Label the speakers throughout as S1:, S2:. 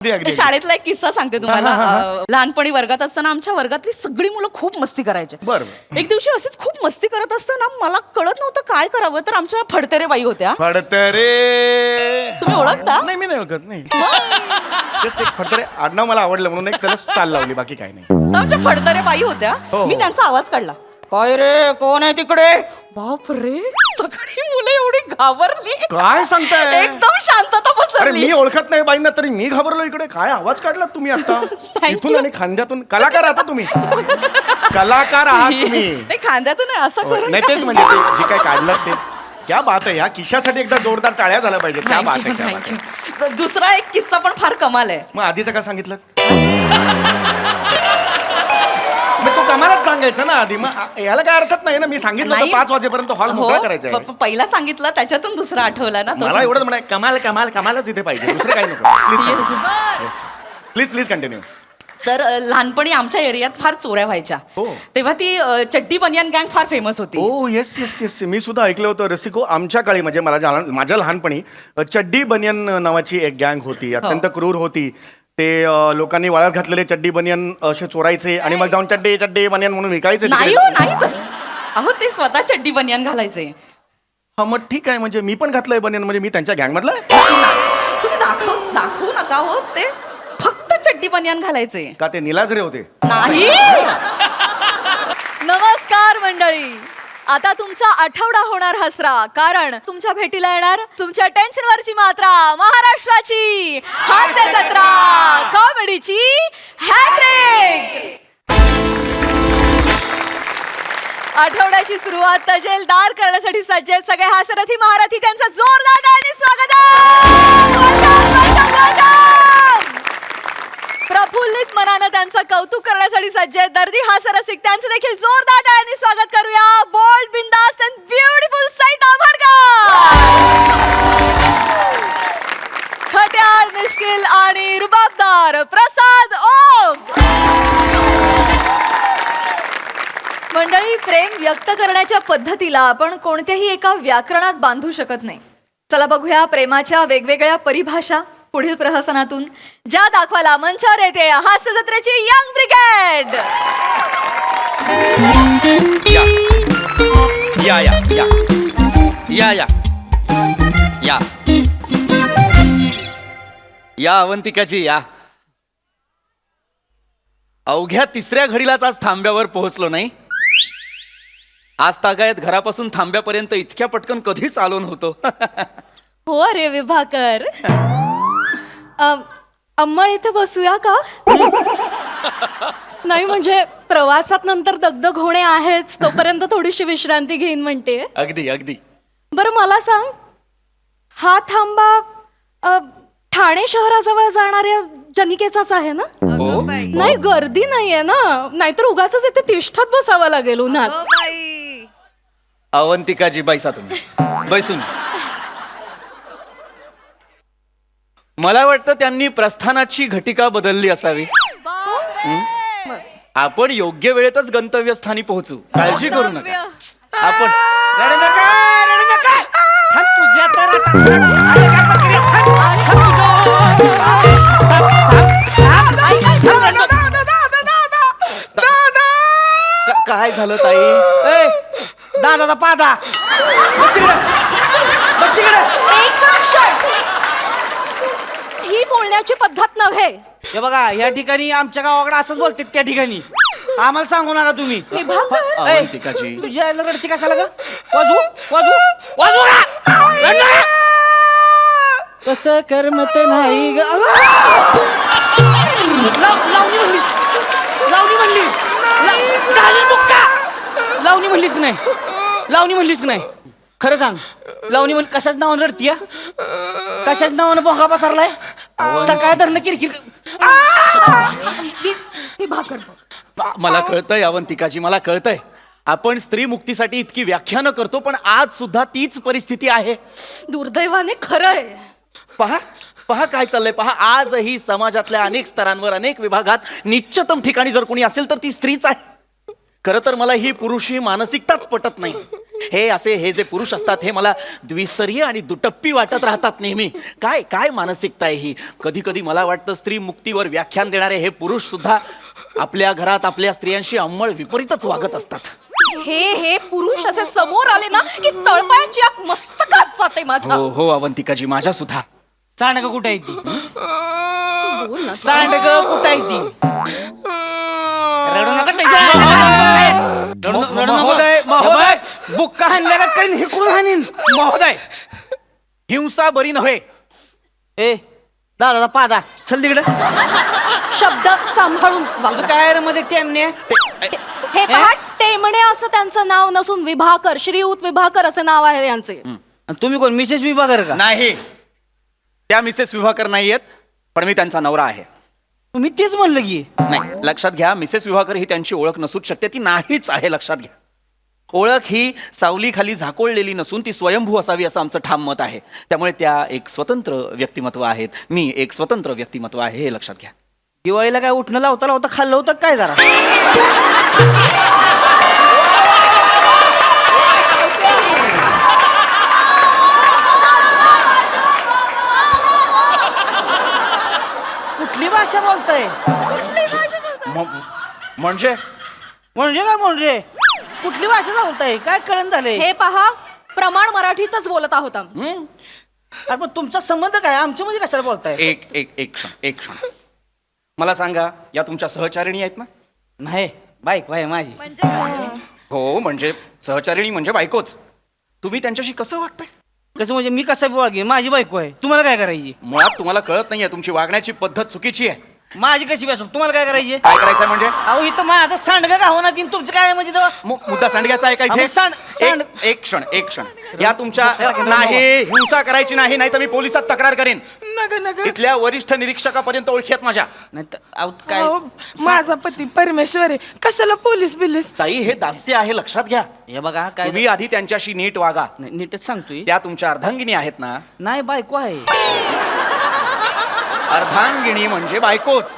S1: अगदी.
S2: शाळेतला एक किस्सा सांगते तुम्हाला. लहानपणी वर्गात असताना आमच्या वर्गातली सगळी मुलं खूप मस्ती करायचे.
S1: बरं.
S2: एक दिवशी असेच खूप मस्ती करत असताना मला कळत नव्हतं काय करावं, तर आमच्या फडतरे बाई होत्या.
S1: फडतरे
S2: तुम्ही ओळखता?
S1: नाही, मी नाही ओळखत. नाही, जस्ट एक फडतरे आडनाव मला आवडलं म्हणून एक त्याला चाल लावली, बाकी काही नाही.
S2: आमच्या फडतरे बाई होत्या.
S1: हो.
S2: मी त्यांचा आवाज काढला, काय रे कोण आहे तिकडे? बाप रे, सगळी मुलं एवढी घाबरली.
S1: काय सांगताय?
S2: एकदम शांतता
S1: अरे
S2: पसरली.
S1: मी ओळखत नाही बाईंना, तरी मी घाबरलो. इकडे काय आवाज काढला तुम्ही आता? इथून आणि खांद्यातून. कलाकार आता तुम्ही कलाकार आहात तुम्ही.
S2: नाही, खांद्यातून नाही, असं करून
S1: नाही, तेच म्हणजे ते जे काय काढलं ते क्या बात आहे. या किशासाठी एकदा जोरदार टाळ्या झाल्या पाहिजे. क्या बात आहे, क्या बात आहे.
S2: तर दुसरा एक किस्सा पण फार कमाल आहे.
S1: मग आधीचं का सांगितलं? मग तो कमालच सांगायचं ना आधी. मग याला काय अर्थच नाही ना. मी सांगितलं
S2: नाही.
S1: 5 वाजेपर्यंत हॉल मोकळा करायचा आहे.
S2: पहिला सांगितलं त्याच्यातून दुसरा आठवला ना तो.
S1: मला एवढंच म्हणाय, कमाल कमाल कमालच इथे पाहिजे, दुसरं काही नको. Please please continue.
S2: तर लहानपणी आमच्या एरियात फार चोऱ्या व्हायच्या.
S1: हो.
S2: तेव्हा ती चड्डी बनियान गँग फार फेमस होती.
S1: ओ येस येस येस, मी सुद्धा ऐकलं होतं रसिको. आमच्या काळी म्हणजे माझ्या लहानपणी चड्डी बनियन नावाची एक गँग होती. अत्यंत क्रूर होती. ते लोकांनी वाळत घातलेले चड्डी बनियन असे चोरायचे आणि मग जाऊन चड्डी चड्डी बनियन म्हणून विकायचे.
S2: नाही हो, नाही तसं. अहो ते स्वतः चड्डी बनियान घालायचे.
S1: हा मग ठीक आहे, म्हणजे मी पण घातलंय बनियन, म्हणजे मी त्यांच्या गँग मधला आहे.
S2: तुम्ही दाखवू नका हो. ते फक्त चड्डी बनियान घालायचे.
S1: का ते निलाजरे होते?
S2: नाही.
S3: नमस्कार मंडळी, आता तुमचा आठवडा होणार हसरा, कारण तुमच्या भेटीला येणार तुमच्या टेन्शनवरची मात्रा, महाराष्ट्राची हास्य जत्रा, कॉमेडीची हॅट्रिक. आठवड्याची सुरुवात तजेलदार करण्यासाठी सज्ज आहेत सगळे हास्यरथी महारथी. त्यांचं जोरदार टाळ्यांनी स्वागत आहे. Welcome, welcome, welcome. प्रफुल्लित मनानं त्यांचं कौतुक करण्यासाठी सज्ज आहेत दर्दी हास्यरसिक. त्यांचं देखील जोरदार टाळ्यांनी स्वागत करूया. बोल्ड, बिंदास अँड ब्युटिफुल सई दाभडकर. खट्याळ, मिश्किल आणि रुबाबदार प्रसाद ओक. मंडळी, प्रेम व्यक्त करण्याच्या पद्धतीला आपण कोणत्याही एका व्याकरणात बांधू शकत नाही. चला बघूया प्रेमाच्या वेगवेगळ्या परिभाषा पुढील प्रहसनातून, ज्या दाखवायला मंचावर येते हास्य जत्रेची यंग ब्रिगेड.
S4: या या या या या या या अवंतिकाची या. अवघ्या तिसऱ्या घडीलाच आज थांब्यावर पोहोचलो नाही. आज तागायत घरापासून थांब्यापर्यंत इतक्या पटकन कधीच आलो नव्हतो.
S3: हो रे विभाकर, अम्मा इथे बसूया का? नाही म्हणजे प्रवासात नंतर दगदग होणे आहेच, तोपर्यंत थोडीशी विश्रांती घेईन म्हणते.
S4: अगदी अगदी.
S3: बरं मला सांग, हा थांबा ठाणे शहराजवळ जाणाऱ्या जनिकेचाच आहे ना?
S4: हो.
S3: नाही गर्दी नाहीये ना? नाहीतर उगाच इथे तिष्ठत बसावं लागेल उन्हात.
S4: अवंतिकाजी बैसा तुम्ही, बैसून. मला वाटतं त्यांनी प्रस्थानाची घटिका बदलली असावी. आपण योग्य वेळेतच गंतव्यस्थानी पोहोचू, काळजी करू नका. आपण
S5: रडू नका, रडू नका. थांब तुझ्या तर
S4: काय झालं ताई?
S5: दादा पादा
S3: ही बोलण्याची पद्धत नव्हे.
S5: हे बघा, या ठिकाणी आमच्या गावाकडे असंच बोलतात. त्या ठिकाणी आम्हाला सांगू नका तुम्ही.
S4: अवंतिकाजी
S5: तुझ्या आईला रडती कशाला ग? वाजू वाजू वाजू का? कसं करमत नाही ग. लावणी म्हणलीस, लावणी म्हणली, लावणी म्हणलीस की नाही? लावणी म्हणलीस की नाही? खरं सांग, लावणी म्हण कशाच नावानं रडतीया? कशाच नावानं भोंगा पसरलाय? सकाळ धरणं किरकिर.
S4: मला कळतंय अवंतिकाजी, मला कळतंय. आपण स्त्री मुक्तीसाठी इतकी व्याख्यानं करतो, पण आज सुद्धा तीच परिस्थिती आहे.
S3: दुर्दैवाने खरंय.
S4: पहा पहा काय चाललंय. पहा, आजही समाजातल्या अनेक स्तरांवर, अनेक विभागात निश्चितम ठिकाणी जर कोणी असेल तर ती स्त्रीच आहे. खरं तर मला ही पुरुष ही मानसिकताच पटत नाही. हे जे पुरुष असतात हे मला द्विस्तरीय आणि दुटप्पी वाटत राहतात नेहमी. काय काय मानसिकता आहे ही. कधी कधी मला वाटतं स्त्री मुक्तीवर व्याख्यान देणारे हे पुरुष सुद्धा आपल्या घरात आपल्या स्त्रियांशी अंमळ विपरीतच वागत असतात.
S3: हे पुरुष असे समोर आले ना की तळपायाची आग मस्तकात जाते माझ्या.
S4: हो हो अवंतिकाजी, माझ्या सुद्धा.
S5: सांडग कुठं आहे ती?
S3: बोल ना.
S5: सांडग कुठं आहे ती? रडू नका त्याच्या. रडू नको.
S4: महोदय, महोदय.
S5: हे बघ, बुक्का हाणल्या करीन हिकडून हाणीन.
S4: महोदय, हिंसा बरी नव्हे.
S5: ए दादा पादा चल तिकडे.
S3: शब्द सांभाळून वापरा.
S5: काय रे मध्ये टेमने?
S3: हे पहा, टेमणे असं त्यांचं नाव नसून विभाकर, श्रीयुत विभाकर असे नाव आहे यांचे.
S5: तुम्ही कोण मिसेस विभागर का?
S4: नाही, त्या मिसेस विभाकर नाहीयेत, पण मी त्यांचा नवरा आहे.
S5: मी तेच म्हणलं की.
S4: नाही, लक्षात घ्या, मिसेस विभाकर ही त्यांची ओळख नसूच शकते, ती नाहीच आहे. लक्षात घ्या, ओळख ही सावलीखाली झाकोळलेली नसून ती स्वयंभू असावी असं आमचं ठाम मत आहे. त्यामुळे त्या एक स्वतंत्र व्यक्तिमत्व आहेत, मी एक स्वतंत्र व्यक्तिमत्व आहे, हे लक्षात घ्या.
S5: दिवाळीला काय उठणं लावता लावता खाल्लं होतं काय जरा? कुठली भाषा बोलताय?
S4: म्हणजे
S5: म्हणजे काय म्हणजे? कुठली भाषा बोलताय? काय कळण झालंय?
S3: हे पहा, प्रमाण मराठीतच बोलत आहोत आम्ही.
S5: अरे पण तुमचा संबंध काय? आमच्या मध्ये कशाला बोलताय?
S4: एक क्षण मला सांगा, या तुमच्या सहचारिणी आहेत ना?
S5: नाही बाईक आहे माझी.
S3: म्हणजे काय?
S4: हो, म्हणजे सहचारिणी म्हणजे बायकोच. तुम्ही त्यांच्याशी कसं वागताय?
S5: कसं म्हणजे मी कसं वागेन? माझी बायको आहे, तुम्हाला काय करायची?
S4: मुळात तुम्हाला कळत नाहीये, तुमची वागण्याची पद्धत चुकीची आहे.
S5: माझी कशी बसव? तुम्हाला काय करायची?
S4: काय करायचंय म्हणजे?
S5: अहो इथं माझं सांडगं का होणार तीन तुमचं काय आहे म्हणजे तो?
S4: मुद्दा सांडग्याचा आहे का इथे?
S5: अहो, सांड-
S4: एक क्षण या तुमच्या नाही, हिंसा करायची नाही, नाही तर मी पोलिसात तक्रार करेन. इथल्या वरिष्ठ निरीक्षकापर्यंत ओळखी आहेत माझ्या.
S5: नाही तर अहो, काय
S6: अहो, माझा पती परमेश्वर आहे, कशाला पोलीस बिलीस?
S4: ताई, हे दास्य आहे, लक्षात घ्या.
S5: हे बघा काय
S4: तुम्ही आधी त्यांच्याशी नीट वागा.
S5: नाही, नीटच सांगतोय.
S4: त्या तुमच्या अर्धांगिनी आहेत ना?
S5: नाही बायको आहे.
S4: अर्धांगिनी म्हणजे बायकोच.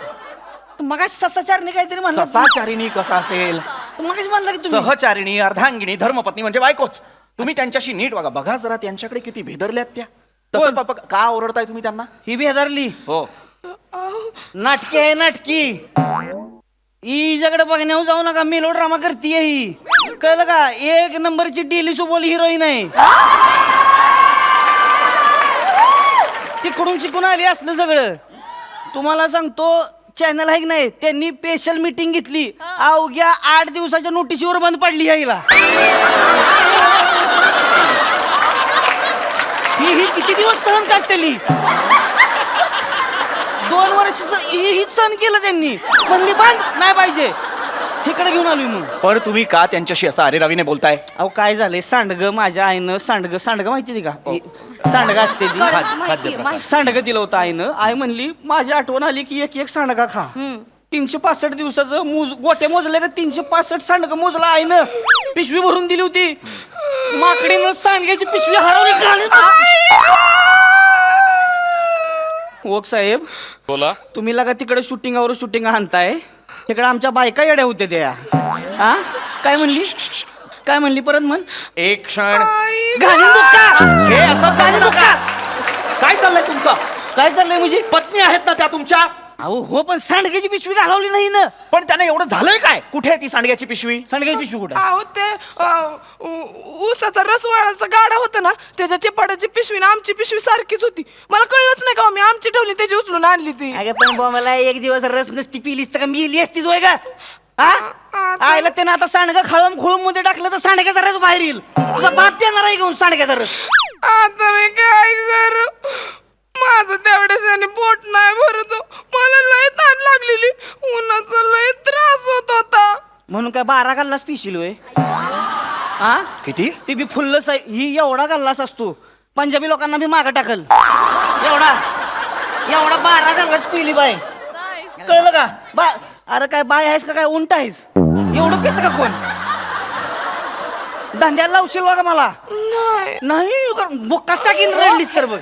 S5: मग ससाचारणी काहीतरी म्हणलं.
S4: ससाचारिणी कसा असेल?
S5: मग म्हणलं की तुम्ही
S4: सहचारिणी, अर्धांगिनी, धर्मपत्नी म्हणजे बायकोच. तुम्ही त्यांच्याशी नीट वागा. बघा जरा त्यांच्याकडे किती भेदरल्यात त्या. तर बापा, का ओरडताय तुम्ही त्यांना?
S5: ही बी हेदारली
S4: हो,
S5: नाटकी आहे, नाटकी. हिच्याकडे बघण्यावर जाऊ नका, मेलो ड्रामा करतीये ही. कळलं का? एक नंबरची डेली सोबोल हिरोईन आहे. तिकडून शिकून आली असलं सगळं. तुम्हाला सांगतो, चॅनल आहे की नाही, त्यांनी स्पेशल मीटिंग घेतली. अवघ्या 8 दिवसाच्या नोटीसीवर बंद पडली यायला. ही किती दिवस सहन काढतेली? 2 वर्ष ही सहन केलं त्यांनी. म्हणली बंद नाही पाहिजे. इकडे घेऊन आलोय मग.
S4: पण तुम्ही का त्यांच्याशी असं अरेरावीने बोलताय?
S5: अहो काय झालंय, सांडग माझ्या आईनं सांडग माहिती का? सांडग असते ती.
S3: माहितीये.
S5: सांडग दिलं होतं आईनं. आई म्हणली माझी आठवण आली की एक सांडगा खा. 365 दिवसाचं गोटे मोजले का 365 सांडग मोजला आईनं. पिशवी भरून दिली होती. माकडीनं सांडग्याची पिशवी हरवली. ओक साहेब,
S7: बोला.
S5: तुम्ही लगा तिकडे शूटिंग आणताय, तिकडे आमच्या बायका येड्या होत्या त्या. हा काय म्हणली परत म्हण.
S4: एक क्षण.
S5: घालीन बुक्का.
S4: हे असं
S5: घालीन बुक्का.
S4: काय चाललंय तुमचं?
S5: काय चाललंय म्हणजे?
S4: पत्नी आहेत ना त्या तुमच्या?
S5: अहो हो, पण सांडग्याची पिशवी घालवली नाही ना.
S4: पण त्याने एवढं झालंय काय? कुठे आहे ती सांडग्याची पिशवी?
S5: सांडग्याची पिशवी कुठं?
S6: अहो ते ऊसाचा रसवाडाचा गाडा होता ना, त्याच्या चिपाडाची पिशवी ना आमची पिशवी सारखीच होती. मला कळलंच नाही का, मी आमची ठेवली त्याची उचलून आणली ती.
S5: अगं पण बुवा, मला एक दिवस रस नसती पिलीस तर का मी असतीच होय का? हा आयला त्यानं आता सांडगं खळम खोळूम मध्ये टाकलं तर सांडग्याचा रस बाहेर येईल. तुझा बाप देणार आहे घेऊन सांडग्याचा रस.
S6: आता मी काय करू? माझं तेवढ्याशाने पोट नाही भरत. मला लय ताण लागलेली, उन्हाचा लय त्रास होत होता.
S5: म्हणून काय 12 गल्लास पिशील होय? हा
S4: किती?
S5: ती बी फुल्लस आहे. ही एवढा गल्लास असतो, पंजाबी लोकांना बी मागं टाकल. एवढा 12 गल्लास पिली बाय. कळलं का? अरे काय बाय आहेस का? काय उंट आहेस? एवढं पित का कोण? धंद्याला लावशील बघा मला. नाही बुक्का टाकीन रडलीस तर बघ.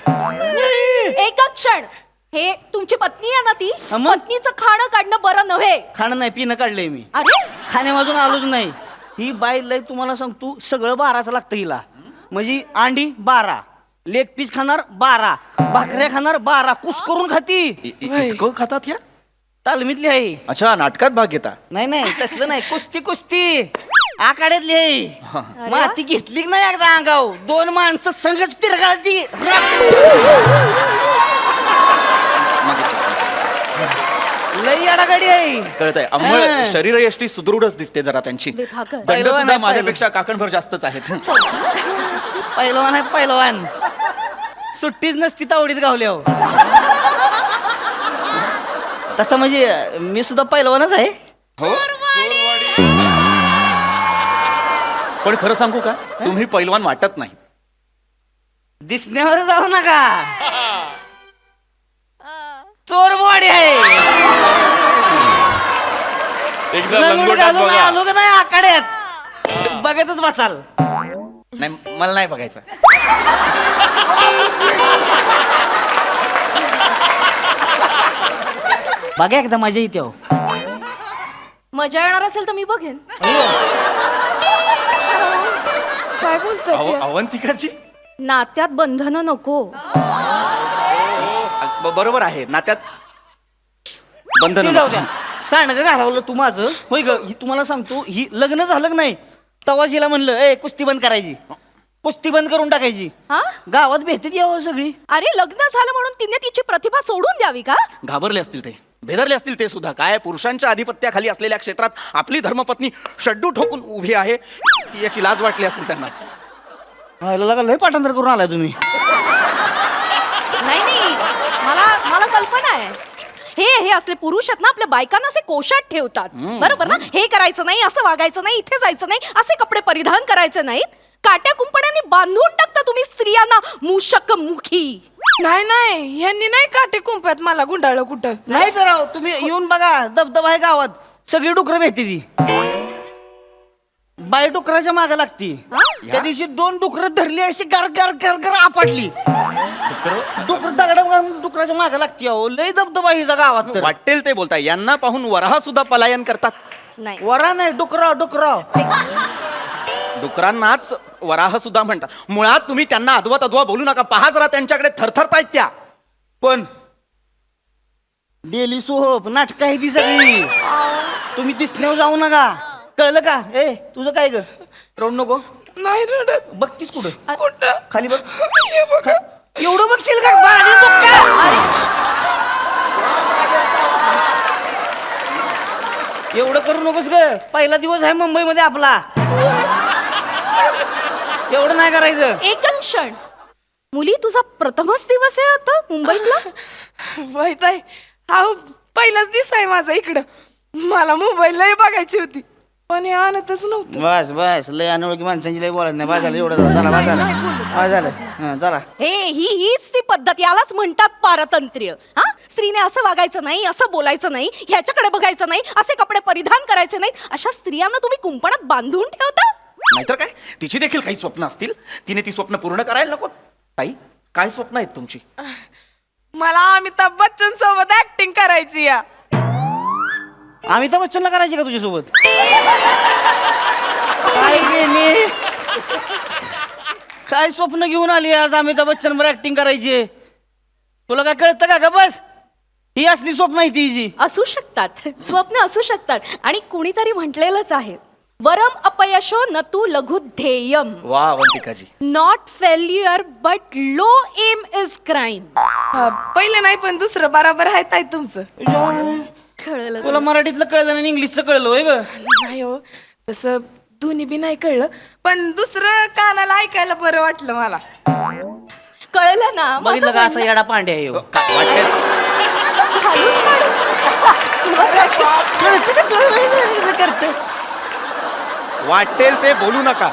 S3: एक क्षण. हे तुमची पत्नी आहे ना ती
S5: हा, मग?
S3: पत्नीचं खाणं काढणं बरं नव्हे.
S5: खाणं नाही पिणं काढलंय मी,
S3: अरे
S5: खाण्यावाजून आलोच नाही. ही बाई लय तुम्हाला सांगतो सगळं 12चं लागतं हिला. म्हणजे अंडी 12, लेग पीस खाणार 12, भाकऱ्या खाणार 12, कुस करून खाती.
S4: इतकं खातात या?
S5: तालमीतली आहे.
S4: अच्छा, नाटकात भाग घेता?
S5: नाही नाही तसलं नाही, कुस्ती कुस्ती आखाड्यातली आहे. माती घेतली की नाही एकदा अंगाव 2 माणसं संगच पिरगाळती. लई अडागडी आहे.
S4: कळत आहे. अंमळ
S5: हा.
S4: शरीर यष्टी सुदृढच दिसते जरा त्यांची.
S3: विभाकर.
S4: दंड
S5: पहिलवान
S4: सुद्धा
S5: आहे,
S4: माझ्यापेक्षा काकणभर जास्तच आहेत.
S5: पहिलवान आहे पहिलवान. सुट्टीच नसती तावडीत गावल्या. तसं म्हणजे मी सुद्धा पहिलवानच आहे.
S4: हो. पण खरं सांगू का, तुम्ही पैलवान वाटत नाही.
S5: दिसण्यावर जाऊ नका, चोरबवाडी आहे. लंगोट घालून आलो का नाही आखाड्यात बघतच बसाल.
S4: नाही, मला नाही बघायचं.
S5: बघा एकदा माझ्या इथे हो.
S3: मजा येणार असेल तर मी बघेन.
S6: काय बोलताय ते?
S4: अवंतिकाची
S3: नात्यात बंधनं नको.
S4: बरोबर आहे, नात्यात बंधन
S5: ते जाऊ द्या. सांडगं घालवलं तू माझं होय ग. ही तुम्हाला सांगतो, ही लग्न झालं की नाही तवा हिला म्हणलं ए कुस्ती बंद करायची, कुस्ती बंद करून टाकायची.
S3: हा
S5: गावात भेटत यावं सगळी.
S3: अरे लग्न झालं म्हणून तिने तिची प्रतिभा सोडून द्यावी का?
S4: घाबरले असतील ते, बेदरले असतील ते सुद्धा. काय पुरुषांच्या आधिपत्याखाली असलेल्या क्षेत्रात आपली धर्मपत्नी शड्डू ठोकून उभी आहे याची लाज वाटली असेल त्यांना.
S5: लय पाठांतर करून आलाय तुम्ही.
S3: नाही नाही, मला कल्पना आहे. हे असले पुरुष आहेत ना आपल्या बायकांना असे कोशात ठेवतात. बरोबर ना? हे करायचं नाही, असं वागायचं नाही, इथे जायचं नाही, असे कपडे परिधान करायचे नाहीत. काट्या कुंपणाने बांधून टाकता तुम्ही स्त्रियांना मूषक मुखी.
S6: नाही नाही, यांनी नाही काटे कुंपात मला गुंडाळलं कुठं.
S5: नाही तर राव, तुम्ही येऊन बघा, दबदबा आहे गावात, सगळी डुकरं भेटते ती. बाई डुकराच्या मागे लागती. त्या दिवशी 2 डुकरं धरली, अशी गर गर गर गर आपटली. डुकर दगड डुकराच्या मागे लागती. अहो लय दबदबा हिचा गावात तर.
S4: वाटेल ते बोलताय. यांना पाहून वराह सुद्धा पलायन करतात.
S3: नाही
S5: वरा नाही, डुकराव डुकराव.
S4: डुकरांनाच वराह सुद्धा म्हणतात. मुळात तुम्ही त्यांना अद्वत अद्वा बोलू नका. पहा जरा त्यांच्याकडे थरथरतायत त्या.
S5: पण डेली सोप नाटक आहे ती सगळी. तुम्ही दिसण्यावर जाऊ नका, कळलं का? ए तुझं काय ग? रडू नको.
S6: नाही रडत.
S5: बघतीस कुठं?
S6: कुठं?
S5: खाली बघ.
S6: हे बघा.
S5: एवढं बघशील का? बाहेर बघ का? एवढं करू नकोस ग. पहिला दिवस आहे मुंबईमध्ये आपला. एवढं नाही करायचं.
S3: एक क्षण. मुली तुझा प्रथमच दिवस आहे आता मुंबईतला?
S6: माहित आहे, हा पहिलाच दिवस आहे माझा इकडं. मला मुंबईला बघायची होती पण हे आणतच नव्हतं.
S5: बस बस, लय अनोळखी माणसांची लय बोलायचं नाही. बस झालं एवढं. चला बस झालं. बस झालं. हं, चला.
S3: हीच ती पद्धत. यालाच म्हणतात पारतंत्र्य. हा, स्त्रीने असं वागायचं नाही, असं बोलायचं नाही, ह्याच्याकडे बघायचं नाही, असे कपडे परिधान करायचे नाही. अशा स्त्रियांना तुम्ही कुंपणात बांधून ठेवता.
S4: नाहीतर काय, तिची देखील काही स्वप्न असतील. तिने ती स्वप्न पूर्ण करायला नको. ताई, काय स्वप्न आहेत तुमची?
S6: मला अमिताभ बच्चन सोबत ऍक्टिंग करायची या.
S5: अमिताभ बच्चनला करायची का तुझ्यासोबत? काय गेली? काय स्वप्न घेऊन आली आज अमिताभ बच्चन वर ऍक्टिंग करायची? तुला काय कळतं का? ग बस, ही असली स्वप्न आहे ती जी.
S3: असू शकतात, स्वप्न असू शकतात. आणि कुणीतरी म्हटलेलंच आहे, वरम अपयशो न तू लघु ध्येयम.
S4: वा अवंतिकाजी.
S3: Not failure but low aim is crime.
S6: पहिलं नाही पण दुसरं बरोबर आहे ताई तुमचं.
S3: कळलं?
S5: तुला मराठीतलं कळलं आणि इंग्लिशचं कळलं होय ग?
S6: नाही हो, तसं दोन्ही बी नाही कळलं, पण दुसरं कानाला ऐकायला बरं वाटलं मला.
S3: कळलं ना? माझं
S5: बघितलं का? असं
S3: म्हणणं-
S5: येडा पांडे आहे ह्यो.
S4: वाटेल
S3: असं घालून काढून.
S5: कळतं का तुला? करते
S4: वाटेल ते बोलू नका.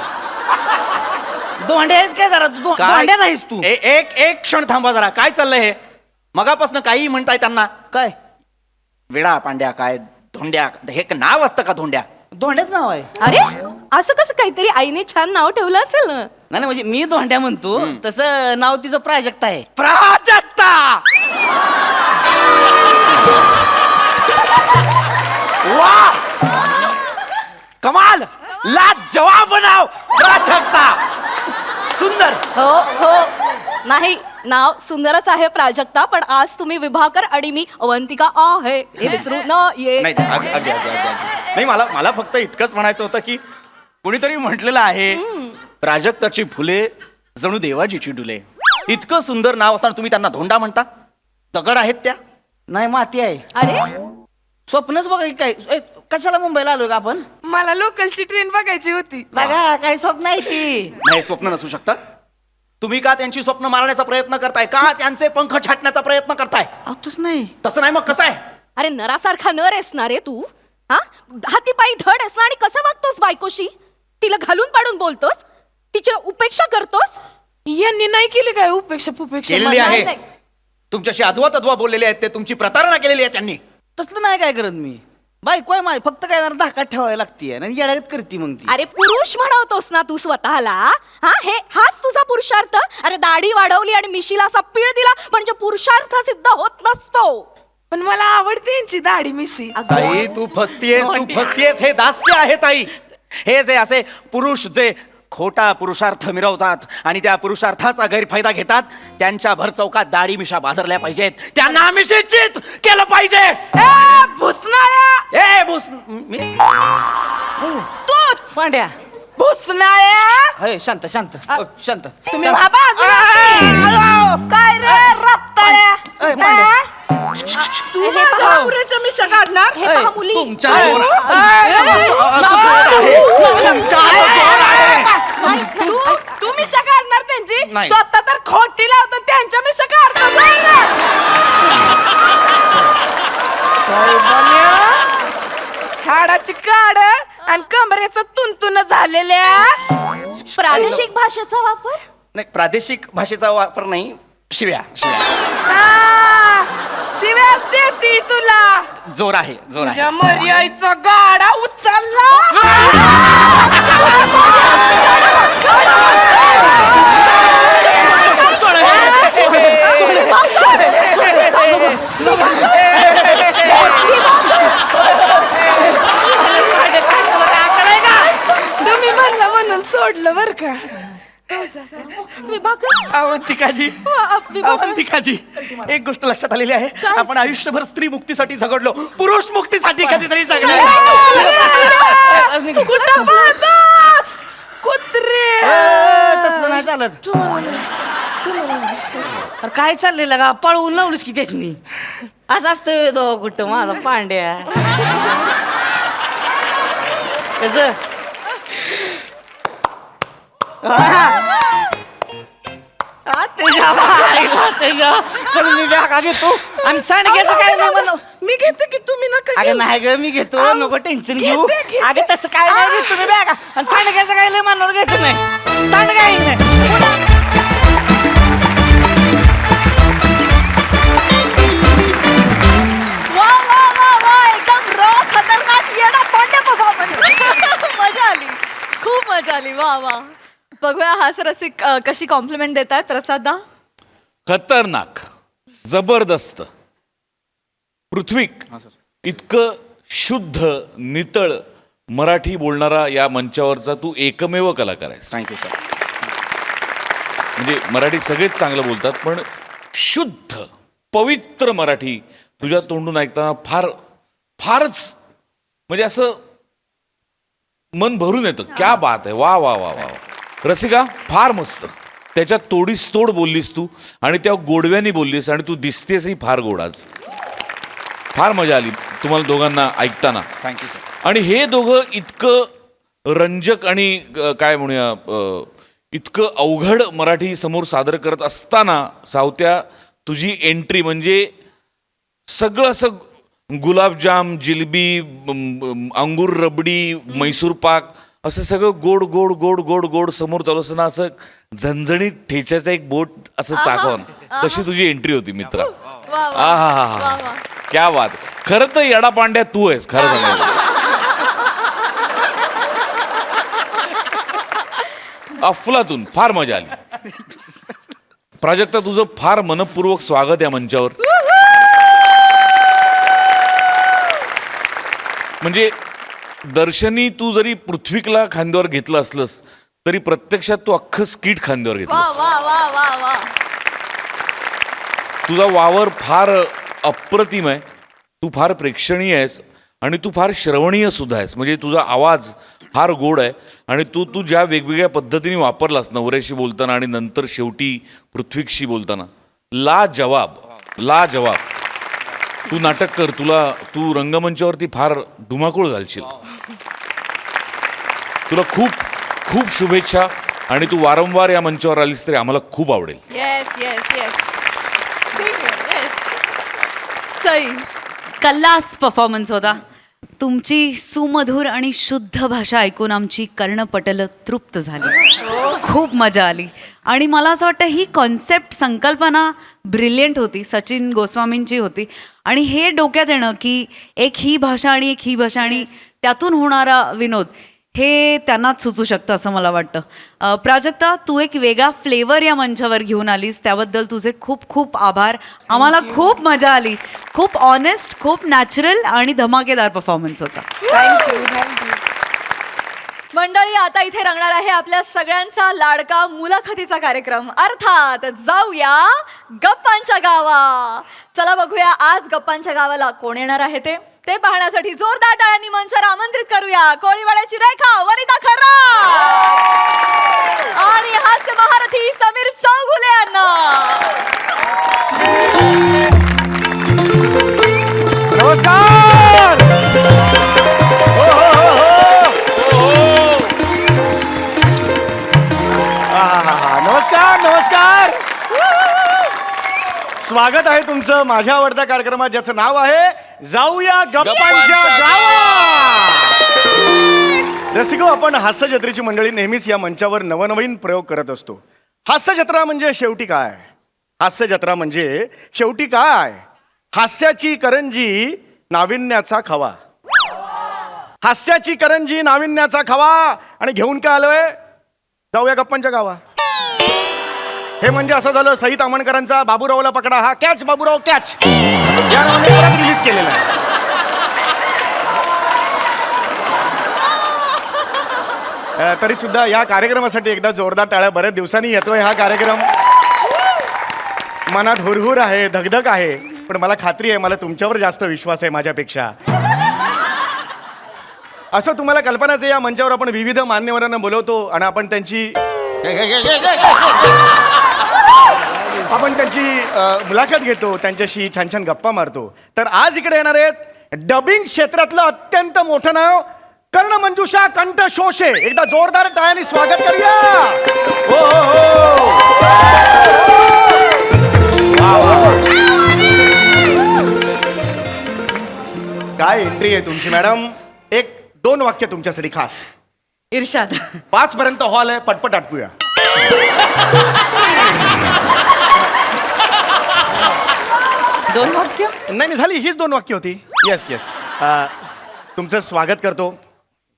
S5: दोंड्या आहेस काय जरा? तू
S4: काय?
S5: दोंड्यात आहेस तू.
S4: एक क्षण थांबा जरा. काय चाललंय हे? मगापासून काही म्हणताय त्यांना.
S5: काय
S4: विडा पांड्या, काय धोंड्या, हे नाव असतं का धोंड्या?
S5: दोंड्याच नाव आहे?
S3: अरे असं कसं? काहीतरी आईने छान नाव ठेवलं असेल ना.
S5: नाही म्हणजे मी दोंड्या म्हणतो, तसं नाव तिचं प्राजक्ता आहे.
S4: प्राजक्ता. वा कमाल, लाजवाब बनाव, प्राजक्ता. सुंदर.
S3: हो हो नाही, नाव सुंदरच आहे प्राजक्ता, पण आज तुम्ही विभाकर आणि मी अवंतिका आहे हे विसरू नये.
S4: नाही नाही, मला फक्त इतकंच म्हणायचं होतं की कोणीतरी म्हटलेलं आहे प्राजक्ताची फुले जणू देवाजीची डुले. इतकं सुंदर नाव असताना तुम्ही त्यांना धोंडा म्हणता. दगड आहेत त्या.
S5: नाही माती आहे.
S3: अरे
S5: स्वप्नच बघा की काय. कशाला मुंबईला आलोय का आपण?
S6: मला लोकलची ट्रेन बघायची होती.
S5: बघा काय स्वप्न आहे ती.
S4: नाही, स्वप्न नसू शकतात. तुम्ही का त्यांची स्वप्न मारण्याचा प्रयत्न करताय, का त्यांचे पंख छाटण्याचा प्रयत्न करताय?
S5: तूच नाही.
S4: तसं नाही, मग कसं आहे?
S3: अरे नरासारखा नर आहेस ना रे तू. हा हाती पायी धड आहेस ना, आणि कसं वागतोस बायकोशी? तिला घालून पाडून बोलतोस, तिची उपेक्षा करतोस.
S6: यांनी नाही केली काय उपेक्षा पुपेक्षा?
S4: केलेली
S3: नाही,
S4: आहे.
S3: नाही.
S4: तुमच्याशी अद्वा तद्वा बोललेले आहेत ते, तुमची प्रतारणा केलेली आहे त्यांनी.
S5: तसलं नाही काय करत मी. बायको आहे माय, फक्त काय जरा धाकात ठेवायला लागतीये आणि येड्यागत करती मग ती.
S3: अरे पुरुष म्हणवतोस ना तू स्वतःला. हाच तुझा पुरुषार्थ. अरे दाढी वाढवली आणि मिशीला असा पीळ दिला म्हणजे पुरुषार्थ सिद्ध होत नसतो.
S6: पण मला आवडते यांची दाढी मिशी.
S4: ताई तू फसतीयस. हे दास्य आहे ताई. हे जे असे पुरुष जे खोटा पुरुषार्थ मिरवतात आणि त्या पुरुषार्थाचा गैरफायदा घेतात, त्यांच्या भर चौकात दाढी मिशा बाजारल्या पाहिजेत. त्यांना मिशीचित केलं पाहिजे.
S6: भुसनाळ्या,
S4: ए भुस मी
S6: तूच
S5: पांड्या.
S6: भुसनाळ्या.
S5: हे शांत शांत शांत.
S6: तुम्ही बाबा काय रे रत्ताळ्या.
S5: ए, पांड्या.
S6: तू हे नवऱ्याच्या मिशा काढणार?
S3: हे पहा मुली.
S4: तुमच्या
S3: नाही,
S4: जोर-
S6: तू मिशा काढणार त्यांची?
S4: नाही.
S6: स्वतः तर खोटी लावतो, त्यांच्या मिशा काढतो. हाडाची काड आणि कमरेचं तुंतुन झालेल्या.
S3: प्रादेशिक भाषेचा वापर.
S4: नाही, प्रादेशिक भाषेचा वापर नाही. शिव्या
S6: शिव्याच देती तुला.
S4: जोर आहे.
S6: तुझ्या मर्याईचा गाडा उचलला. तुम्ही म्हणला म्हणून सोडलं बर का.
S3: विभाकर.
S4: अवंतिकाजी,
S3: विभाकर.
S4: अवंतिकाजी, एक गोष्ट लक्षात आलेली आहे. आपण आयुष्यभर स्त्री मुक्तीसाठी झगडलो, पुरुष मुक्तीसाठी कधीतरी जगलो.
S6: कुठं पाहतोस कुत्रे?
S5: तसलं नाही चालत. अरे काय चाललेलं का? पळवून लावलीस की त्याचनी. असं असतं दो कुठं माझा पांड्या. कसं? चल मी बॅगा घेतो आणि सांडग्याचं काय नाही म्हणू.
S6: मी घेते की तुम्ही नका
S5: अगं
S6: घेऊ.
S5: नाही ग मी घेतो, नको टेन्शन घेऊ.
S6: घेते.
S5: अगं तसं काय नाही घेतो मी बॅगा. आणि सांडग्याचं काय लय मनावर घ्यायचं नाही. सांडगा आहे नाही.
S3: वा वा वा वा, एकदम रॉ खतरनाक येडा पांड्या परफॉर्मन्स. मजा आली, खूप मजा आली. वा वा. बघूया हास्यरसिक कशी कॉम्प्लिमेंट देतात. प्रसादा.
S7: खतरनाक, जबरदस्त, पृथ्वीक, इतकं शुद्ध नितळ मराठी बोलणारा या मंचावरचा तू एकमेव कलाकार आहेस.
S4: Thank you sir.
S7: म्हणजे मराठी सगळेच चांगलं बोलतात, पण शुद्ध पवित्र मराठी तुझ्या तोंडून ऐकताना फारच म्हणजे असं मन भरून येतं. क्या बात आहे. वा वा वा वा. रसिका, फार मस्त. त्याच्यात तोडीस तोड बोललीस तू आणि त्या गोडव्यानी बोललीस आणि तू दिसतेसही फार गोड आज. फार मजा आली तुम्हाला दोघांना ऐकताना.
S4: Thank you sir.
S7: आणि हे दोघं इतकं रंजक आणि काय म्हणूया इतकं अवघड मराठी समोर सादर करत असताना सावत्या तुझी एंट्री म्हणजे सगळं असं गुलाबजाम, जिलबी, अंगूर रबडी, मैसूर पाक असं सगळं गोड गोड गोड गोड गोड समोर चालू असताना असं झणझणीत ठेच्याचं एक बोट असं चाकवून तशी तुझी एंट्री होती मित्रा.
S3: वा वा.
S7: आहा, क्या बात. खरं तर येडा पांड्या तू आहेस खरं सांगायचं. अफलातून फार मजा आली. प्राजक्ता, तुझं फार मनपूर्वक स्वागत या मंचावर. म्हणजे दर्शनी तू जरी पृथ्वीकला खांद्यावर घेतलं असलंस तरी प्रत्यक्षात तू अख्खं स्किट खांद्यावर
S3: वा
S7: घेतलंस.
S3: वा वा वा वा.
S7: तुझा वावर फार अप्रतिम आहे. तू फार प्रेक्षणीय आहेस आणि तू फार श्रवणीय सुद्धा आहेस. म्हणजे तुझा आवाज फार गोड आहे आणि तू ज्या वेगवेगळ्या पद्धतीने वापरलास नवऱ्याशी बोलताना आणि नंतर शेवटी पृथ्वीशी बोलताना, ला जवाब. तू नाटक कर, तू रंगमंचावरती फार धुमाकूळ घालशील. तुला खूप खूप शुभेच्छा आणि तू वारंवार या मंचावर आलीस तरी आम्हाला खूप आवडेल.
S3: Yes yes yes. सई.
S8: कल्लास परफॉर्मन्स होता. तुमची सुमधुर आणि शुद्ध भाषा ऐकून आमची कर्णपटल तृप्त झाली. खूप मजा आली आणि मला असं वाटतं ही कॉन्सेप्ट संकल्पना ब्रिलियंट होती, सचिन गोस्वामींची होती. आणि हे डोक्यात येणं की एक ही भाषा आणि एक ही भाषा आणि त्यातून होणारा विनोद हे त्यांनाच सुचू शकतं असं मला वाटतं. प्राजक्ता, तू एक वेगळा फ्लेवर या मंचावर घेऊन आलीस, त्याबद्दल तुझे खूप खूप आभार. आम्हाला खूप मजा आली. खूप ऑनेस्ट, खूप नॅचरल आणि धमाकेदार परफॉर्मन्स होता.
S3: थँक्यू. मंडळी, आता इथे रंगणार आहे आपल्या सगळ्यांचा लाडका मुलाखतीचा कार्यक्रम, अर्थात जाऊया गप्पांच्या गावा. चला बघूया आज गप्पांच्या गावाला कोण येणार आहे ते पाहण्यासाठी जोरदार टाळ्यांनी मंचावर आमंत्रित करूया कोळीवाड्याची रेखा, वनिता खर्रा आणि हास्य महारथी समीर चौगुले यांना.
S1: नमस्कार. नमस्कार. स्वागत आहे तुमचं माझ्या आवडत्या कार्यक्रमात, ज्याचं नाव आहे जाऊया गप्पांच्या गावा. रसिको, आपण हास्य जत्रेची मंडळी नेहमीच या मंचावर नवनवीन प्रयोग करत असतो. हास्य जत्रा म्हणजे शेवटी काय? हास्य जत्रा म्हणजे शेवटी काय? हास्याची करंजी, नाविन्याचा खवा. हास्याची करंजी, नाविन्याचा खवा. आणि घेऊन काय आलोय? जाऊया गप्पांच्या गावा. हे म्हणजे असं झालं सई तामणकरांचा बाबूरावला पकडा, हा कॅच बाबूराव कॅच या नावाने परत रिलीज केलेला आहे. तरी सुद्धा या कार्यक्रमासाठी एकदा जोरदार टाळ्या. बऱ्याच दिवसांनी येतोय हा कार्यक्रम. मनात हुरहुर आहे, धगधग आहे, पण मला खात्री आहे, मला तुमच्यावर जास्त विश्वास आहे माझ्यापेक्षा. असं तुम्हाला कल्पनाच आहे, या मंचावर आपण विविध मान्यवरांना बोलवतो आणि आपण त्यांची मुलाखत घेतो, त्यांच्याशी छान छान गप्पा मारतो. तर आज इकडे येणार आहेत डबिंग क्षेत्रातलं अत्यंत मोठं नाव कर्णमंजुषा कंठशोषे. एकदा जोरदार टाळ्यांनी स्वागत करूया. हो हो हो. वा वा. काय एंट्री आहे तुमची मॅडम. 1-2 वाक्य तुमच्यासाठी खास.
S8: इर्शाद.
S1: 5 पर्यंत हॉल आहे, पटपट आटपूया.
S8: दोन वाक्य?
S1: नाही झाली, हीच 2 वाक्य होती. Yes yes. तुमचं स्वागत करतो.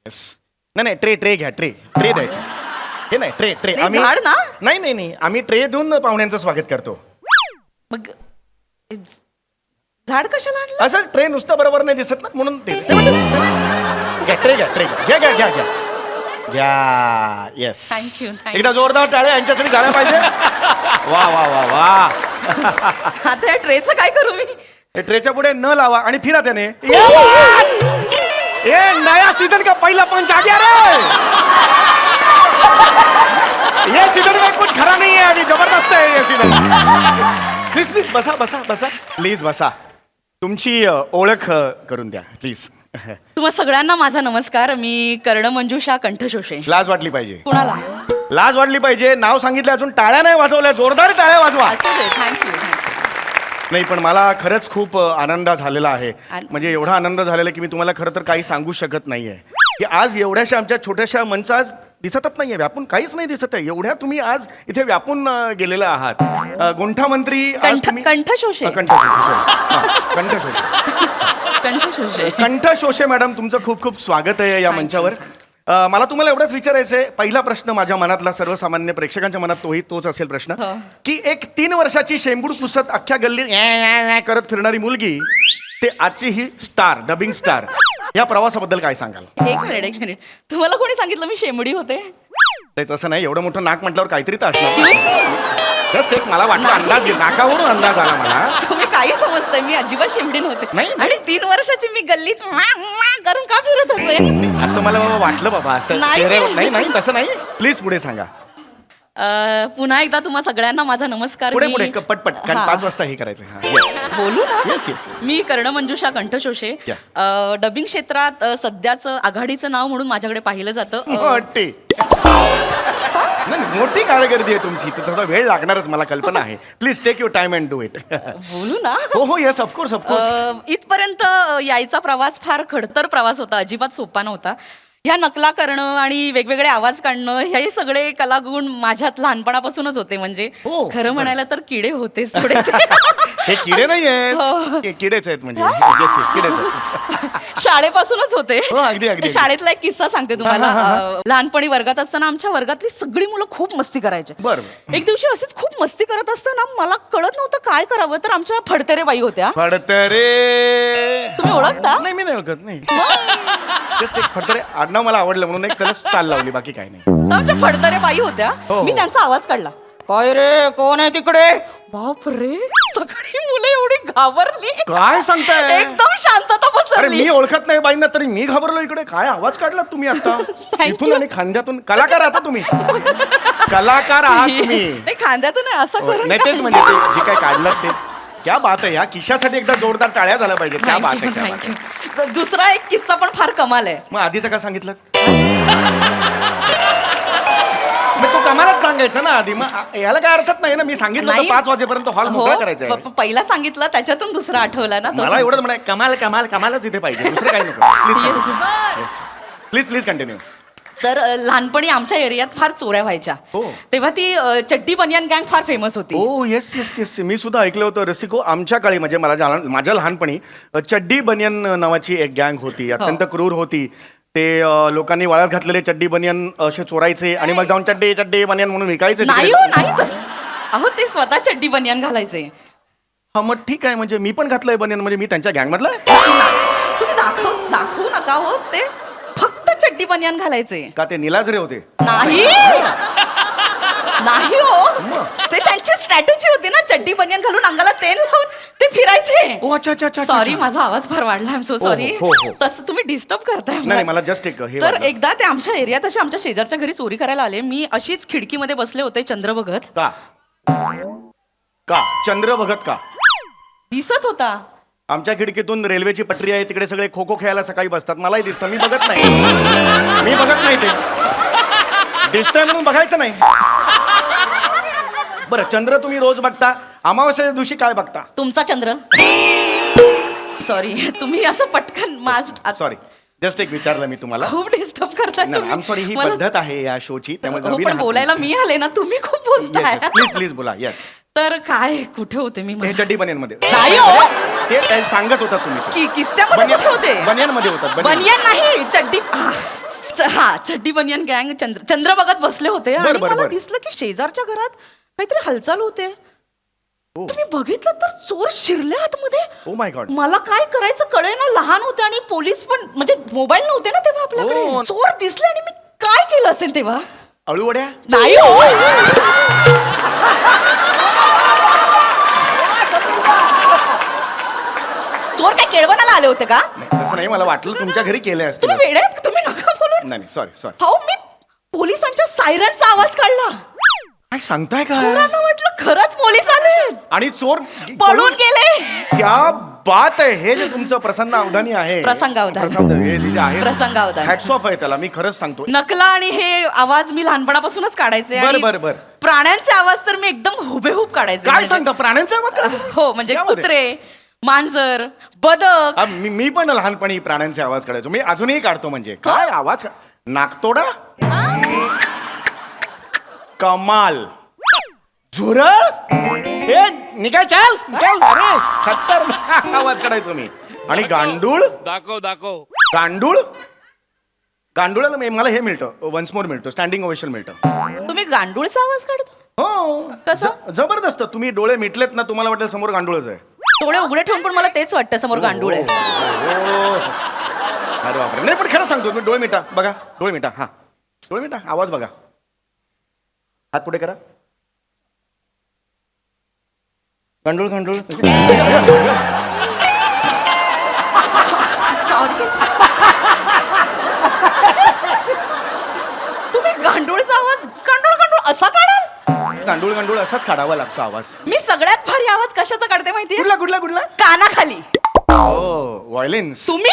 S1: येस. नाही ट्रे घ्या. ट्रे द्यायचं. हे नाही ट्रे
S8: नाही, झाड ना?
S1: नाही आम्ही ट्रे देऊन पाहुण्यांचं स्वागत करतो.
S8: मग झाड कशाला आणलं?
S1: असं ट्रे नुसतं बरोबर नाही दिसत ना, म्हणून ते घ्या. ट्रे घ्या. येस.
S8: Thank you.
S1: एकदा जोरदार टाळे यांच्यासाठी झाल्या पाहिजे. वा वा वा वा.
S8: आता या ट्रेचं काय करू मी?
S1: हे ट्रेच्या पुढे न लावा आणि फिरा त्याने. ये नया सीजन का पहिला पंच आ गया रे. ये सीजन में कुछ खरा नहीं है, अभी जबरदस्त है ये सीजन. प्लीज बसा प्लीज बसा. तुमची ओळख करून द्या प्लीज.
S8: तुम्हा सगळ्यांना माझा नमस्कार. मी कर्णमंजुषा कंठशोषे.
S1: लाज वाटली पाहिजे.
S8: कुणाला?
S1: लाज वाटली पाहिजे. नाव सांगितलं, अजून टाळ्या नाही वाजवल्या. जोरदार टाळ्या वाजवा.
S8: असू दे. थँक्यू.
S1: नाही, पण मला खरंच खूप आनंद झालेला आहे. म्हणजे एवढा आनंद झालेला की मी तुम्हाला खरं तर काही सांगू शकत नाहीये की आज एवढ्याशा आमच्या छोट्याशा मंच आज दिसतच नाहीये, व्यापून काहीच नाही दिसत आहे. एवढ्या तुम्ही आज इथे व्यापून गेलेले आहात. गुंठा मंत्री आज तुम्ही
S8: कंठशोषे.
S1: कंठशोषे मॅडम, तुमचं खूप खूप स्वागत आहे या मंचावर. मला तुम्हाला एवढंच विचारायचं आहे. पहिला प्रश्न माझ्या मनातला, सर्वसामान्य प्रेक्षकांच्या मनात तोच असेल प्रश्न, की एक 3 वर्षाची शेंबूड पुसत अख्ख्या गल्लीत करत फिरणारी मुलगी ते आजची ही स्टार, डबिंग स्टार, या प्रवासाबद्दल काय सांगाल?
S2: एक मिनिट तुम्हाला कोणी सांगितलं मी शेंबडी होते?
S1: ते तसं नाही, एवढं मोठं नाक म्हटल्यावर काहीतरी तर असणार. जस्ट एक मला वाटतं अंदाज घे, नाकावरून अंदाज आला मला.
S2: तुम्ही काही समजताय, मी अजिबात शेंबडी नव्हते.
S1: नाही.
S2: आणि 3 वर्षाची मी गल्लीत करून का फिरत असेल?
S1: असं मला बाबा वाटलं बाबा, असं
S2: नाही.
S1: चेहऱ्यावर नाही नाही तसं नाही. प्लीज पुढे सांगा.
S2: पुन्हा एकदा तुम्हा सगळ्यांना माझा नमस्कार.
S1: पुढे
S2: मी-
S1: पुढे पटपट, कारण
S2: हा.
S1: 5 वाजता हे करायचं. हा, yes.
S2: बोलू ना.
S1: Yes, yes, yes.
S2: मी कर्णमंजुषा कंठशोषे. डबिंग क्षेत्रात सध्याचं आघाडीचं नाव म्हणून माझ्याकडे पाहिलं जातं.
S1: मोठी नाही, मोठी कारकिर्दी आहे तुमची, तर थोडा वेळ लागणारच, मला कल्पना आहे. Please take your time and do it.
S2: बोलू ना.
S1: हो हो, येस, ऑफकोर्स ऑफकोर्स.
S2: इथपर्यंत यायचा प्रवास फार खडतर प्रवास होता, अजिबात सोपा नव्हता. ह्या नकला करणं आणि वेगवेगळे आवाज काढणं हे सगळे कलागुण माझ्यात लहानपणापासूनच होते. म्हणजे
S1: हो,
S2: खरं म्हणायला तर किडे होतेच थोडेसे.
S1: हे किडे नाही
S2: हो.
S1: आहेत, हे किडेच आहेत म्हणजे. Yes, yes, किडेच आहेत.
S2: शाळेपासूनच होते.
S1: हो, अगदी, अगदी.
S2: शाळेतला एक किस्सा सांगते तुम्हाला. लहानपणी वर्गात असताना आमच्या वर्गातली सगळी मुलं खूप मस्ती करायचे.
S1: बरं.
S2: एक दिवशी असेच खूप मस्ती करत असताना मला कळत नव्हतं काय करावं, तर आमच्या फडतरे बाई होत्या.
S1: फडतरे.
S2: तुम्ही ओळखता?
S1: नाही, मी नाही ओळखत. नाही, जस्ट एक फडतरे आडनाव मला आवडलं म्हणून एक त्याला चाल लावली, बाकी काही नाही.
S2: आमच्या फडतरे बाई होत्या.
S1: हो.
S2: मी त्यांचा आवाज काढला. काय रे, कोण आहे तिकडे? बाप रे, सगळी मुलं एवढी घाबरली.
S1: काय सांगताय?
S2: एकदम शांतता
S1: अरे
S2: पसरली.
S1: मी ओळखत नाही बाईंना, तरी मी घाबरलो इकडे. काय आवाज काढला तुम्ही आता? इथून आणि खांद्यातून. कलाकार आहात तुम्ही, कलाकार आहात तुम्ही.
S2: नाही, खांद्यातून नाही, असं करून
S1: नाही, तेच म्हणजे ते जे काय काढलं ते क्या बात आहे. या किशासाठी एकदा जोरदार टाळ्या झाल्या पाहिजे. क्या बात आहे, क्या बात आहे.
S2: तर दुसरा एक किस्सा पण फार कमाल आहे.
S1: मग आधीचं का सांगितलं? मग तो कमालच सांगायचं ना आधी. मग याला काय अर्थच नाही ना. मी सांगितलं होतं
S2: नाही.
S1: 5 वाजेपर्यंत हॉल मोकळा करायचा आहे.
S2: पहिला सांगितलं, त्याच्यातून दुसरा आठवला ना तो.
S1: मला एवढंच म्हणा, कमाल कमाल कमालच इथे पाहिजे, दुसरं काही नको.
S2: Yes.
S1: Please please continue.
S2: तर लहानपणी आमच्या एरियात फार चोऱ्या व्हायच्या.
S1: हो.
S2: तेव्हा ती चड्डी बनियान गँग फार फेमस होती.
S1: ओ येस येस येस, मी सुद्धा ऐकलं होतं रसिको. आमच्या काळी म्हणजे माझ्या लहानपणी चड्डी बनियन नावाची एक गँग होती, अत्यंत क्रूर होती. ते लोकांनी वाळत घातलेले चड्डी बनियन असे चोरायचे आणि मग जाऊन चड्डी चड्डी बनियन म्हणून विकायचे
S2: नाही
S1: तिकडे.
S2: हो, नाही तसं. अहो, ते स्वतः चड्डी बनियान घालायचे.
S1: हा, मग ठीक आहे. म्हणजे मी पण घातलंय बनियन, म्हणजे मी त्यांच्या गँग मधला.
S2: तुम्ही दाखवू नका हो. ते फक्त चड्डी बनियान घालायचे.
S1: का ते निलाजरे होते?
S2: नाही नाही हो, ते त्यांची स्ट्रॅटेजी होती ना. चड्डी बनियान घालून अंगाला तेल लावून ते फिरायचे.
S1: ओ अच्छा अच्छा अच्छा.
S2: सॉरी, माझा आवाज फार वाढला. I am so sorry.
S1: हो, हो.
S2: तसं तुम्ही डिस्टर्ब करताय मला.
S1: नाही, मला जस्ट एक हे
S2: तर
S1: वाटलं.
S2: एकदा ते आमच्या एरियात असे आमच्या शेजारच्या घरी चोरी करायला आले. मी अशीच खिडकीमध्ये बसले होते, चंद्र बघत.
S1: का का चंद्र बघत का?
S2: दिसत होता.
S1: आमच्या खिडकीतून रेल्वेची पटरी आहे, तिकडे सगळे खो खो खेळायला सकाळी बसतात. मलाही दिसतं, मी बघत नाही. मी बघत नाही. ते दिसतंय म्हणून बघायचं नाही. बरं, चंद्र तुम्ही रोज बघता, अमावस्याच्या दिवशी काय बघता?
S2: तुमचा चंद्र. सॉरी, तुम्ही असं पटकन
S1: सॉरी, जस्ट एक विचारलं मी तुम्हाला.
S2: खूप डिस्टर्ब करताय
S1: नाही, आम सॉरी, ही
S2: मला-
S1: पद्धत आहे या शोची, त्यामुळे
S2: हो,
S1: नवीन
S2: पण
S1: आहात
S2: बोलायला
S1: तुम्ही.
S2: मी आले ना, तुम्ही खूप बोलताय.
S1: प्लीज प्लीज बोला. येस.
S2: तर काय, कुठे होते मी?
S1: हे चड्डी बनियन मध्ये
S2: नाही हो.
S1: ते काय सांगत होता तुम्ही ते.
S2: किस्स्यामध्ये कुठे होते?
S1: बनियन मध्ये होतात. बनियन.
S2: बनियन नाही, चड्डी. हा, चड्डी बनियन गँग चंद्र बघत बसले होते. आणि
S1: बरं,
S2: मला
S1: बरं.
S2: दिसलं की शेजारच्या घरात काहीतरी हालचाल होते.
S1: हो.
S2: तुम्ही बघितलं तर चोर शिरले आतमध्ये.
S1: Oh my God.
S2: मला काय करायचं कळे ना. लहान होते आणि पोलीस पण, म्हणजे मोबाईल नव्हते ना तेव्हा आपल्याकडे.
S1: हो.
S2: चोर दिसले आणि मी काय केलं असेल तेव्हा?
S1: अळूवड्या.
S2: नाही हो. चोर काय केळवणाला आले होते का?
S1: नाही, तसं नाही, मला वाटलं तुमच्या घरी केले असतील.
S2: तुम्ही वेडे आहेत? तुम्ही नका बोलू.
S1: नाही सॉरी सॉरी.
S2: हो, मी पोलिसांच्या सायरनचा आवाज काढला.
S1: काय सांगताय का?
S2: चोरांना वाटलं खरंच पोलीस आले
S1: आणि चोर
S2: पळून गेले.
S1: क्या बात आहे. हे जे तुमचं प्रसन्न अवधानी आहे,
S2: प्रसंगावधान.
S1: हे जे आहे,
S2: प्रसंगावधान.
S1: हॅट्स ऑफ आहे त्याला, मी खरंच सांगतो.
S2: नकला आणि हे आवाज मी लहानपणापासूनच काढायचे.
S1: बर,
S2: आणि
S1: बर, बर.
S2: प्राण्यांचे आवाज तर मी एकदम हुबेहूब काढायचे.
S1: काय
S2: म्हणजे-
S1: सांगता? प्राण्यांचा आवाज काढता?
S2: हो, म्हणजे
S1: त्यामध्ये?
S2: कुत्रे, मांजर, बदक.
S1: हा, मी पण लहानपणी प्राण्यांचे आवाज काढायचो. मी अजूनही काढतो. म्हणजे काय आवाज? नाकतोडा, कमाल, झुरळ, ए निकाल, चाल निकाल. अरे खतरनाक आवाज काढायचो मी. आणि गांडूळ.
S7: दाखव.
S1: गांडूळ गांडुळाला मला हे मिळतं, वन्स मोर मिळतं, स्टँडिंग ओवेशन मिळतं.
S2: तुम्ही गांडूळचा आवाज काढता
S1: हो
S2: कसं?
S1: जबरदस्त. तुम्ही डोळे मिटलेत ना, तुम्हाला वाटेल समोर गांडुळच आहे.
S2: डोळे उघडे ठेवून पण मला तेच वाटतं समोर गांडूळ आहे.
S1: अरे बापरे. नाही पण खरं सांगतो, तुम्ही डोळे मिटा बघा, डोळे मिटा. हा डोळे मिटा, आवाज बघा, हात पुढे करा. गांडूळ गांडूळ.
S2: सॉरी. तुम्ही गांडूळचा आवाज गांडूळ गांडूळ असा काढाल?
S1: गांडूळ गांडूळ असाच काढावा लागतो आवाज.
S2: मी सगळ्यात भारी आवाज कशाचा काढते माहितीये?
S1: कुठला कुठला कुठला?
S2: कानाखाली.
S1: हो व्हायलेन्स.
S2: तुम्ही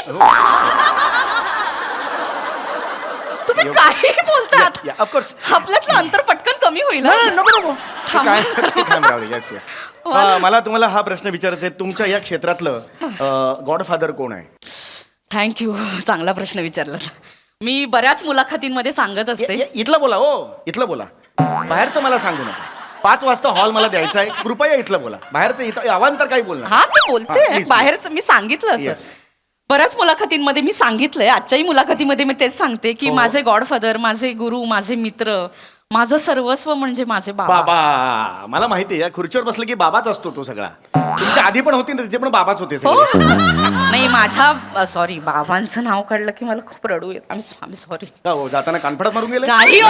S2: तुम्ही काही बोलतात.
S1: ऑफकोर्स.
S2: आपल्यातलं अंतर पटकन कमी होईल.
S1: नको नको.
S2: थांबा.
S1: Yes yes. मला तुम्हाला हा प्रश्न विचारायचा आहे, तुमच्या या क्षेत्रातलं गॉडफादर कोण आहे?
S2: थँक्यू, चांगला प्रश्न विचारला. मी बऱ्याच मुलाखतींमध्ये सांगत असते.
S1: इथलं बोला. हो इथलं बोला, बाहेरचं मला सांगू नका. 5 वाजता हॉल मला द्यायचा आहे, कृपया इथलं बोला. बाहेरचं इथं अवांतर काही बोलणार.
S2: हा मी
S1: हा,
S2: बोलते
S1: please,
S2: बाहेरच. मी सांगितलं असं
S1: Yes.
S2: बऱ्याच मुलाखतींमध्ये मी सांगितलंय. आजच्याही मुलाखतीमध्ये मी तेच सांगते की माझे गॉडफादर, माझे गुरु, माझे मित्र, माझं सर्वस्व म्हणजे माझे बाबा.
S1: बाबा. मला माहिती आहे, या खुर्चीवर बसलं की बाबाच असतो तो सगळा. तुमच्या आधी पण होती ना, तिथे पण बाबाच होते
S2: हो.
S1: सगळे.
S2: नाही माझ्या सॉरी, बाबांचं नाव काढलं की मला खूप रडू येत. आम्ही सॉरी.
S1: का हो, जाताना कानफडात मारून गेले?
S2: नाही हो.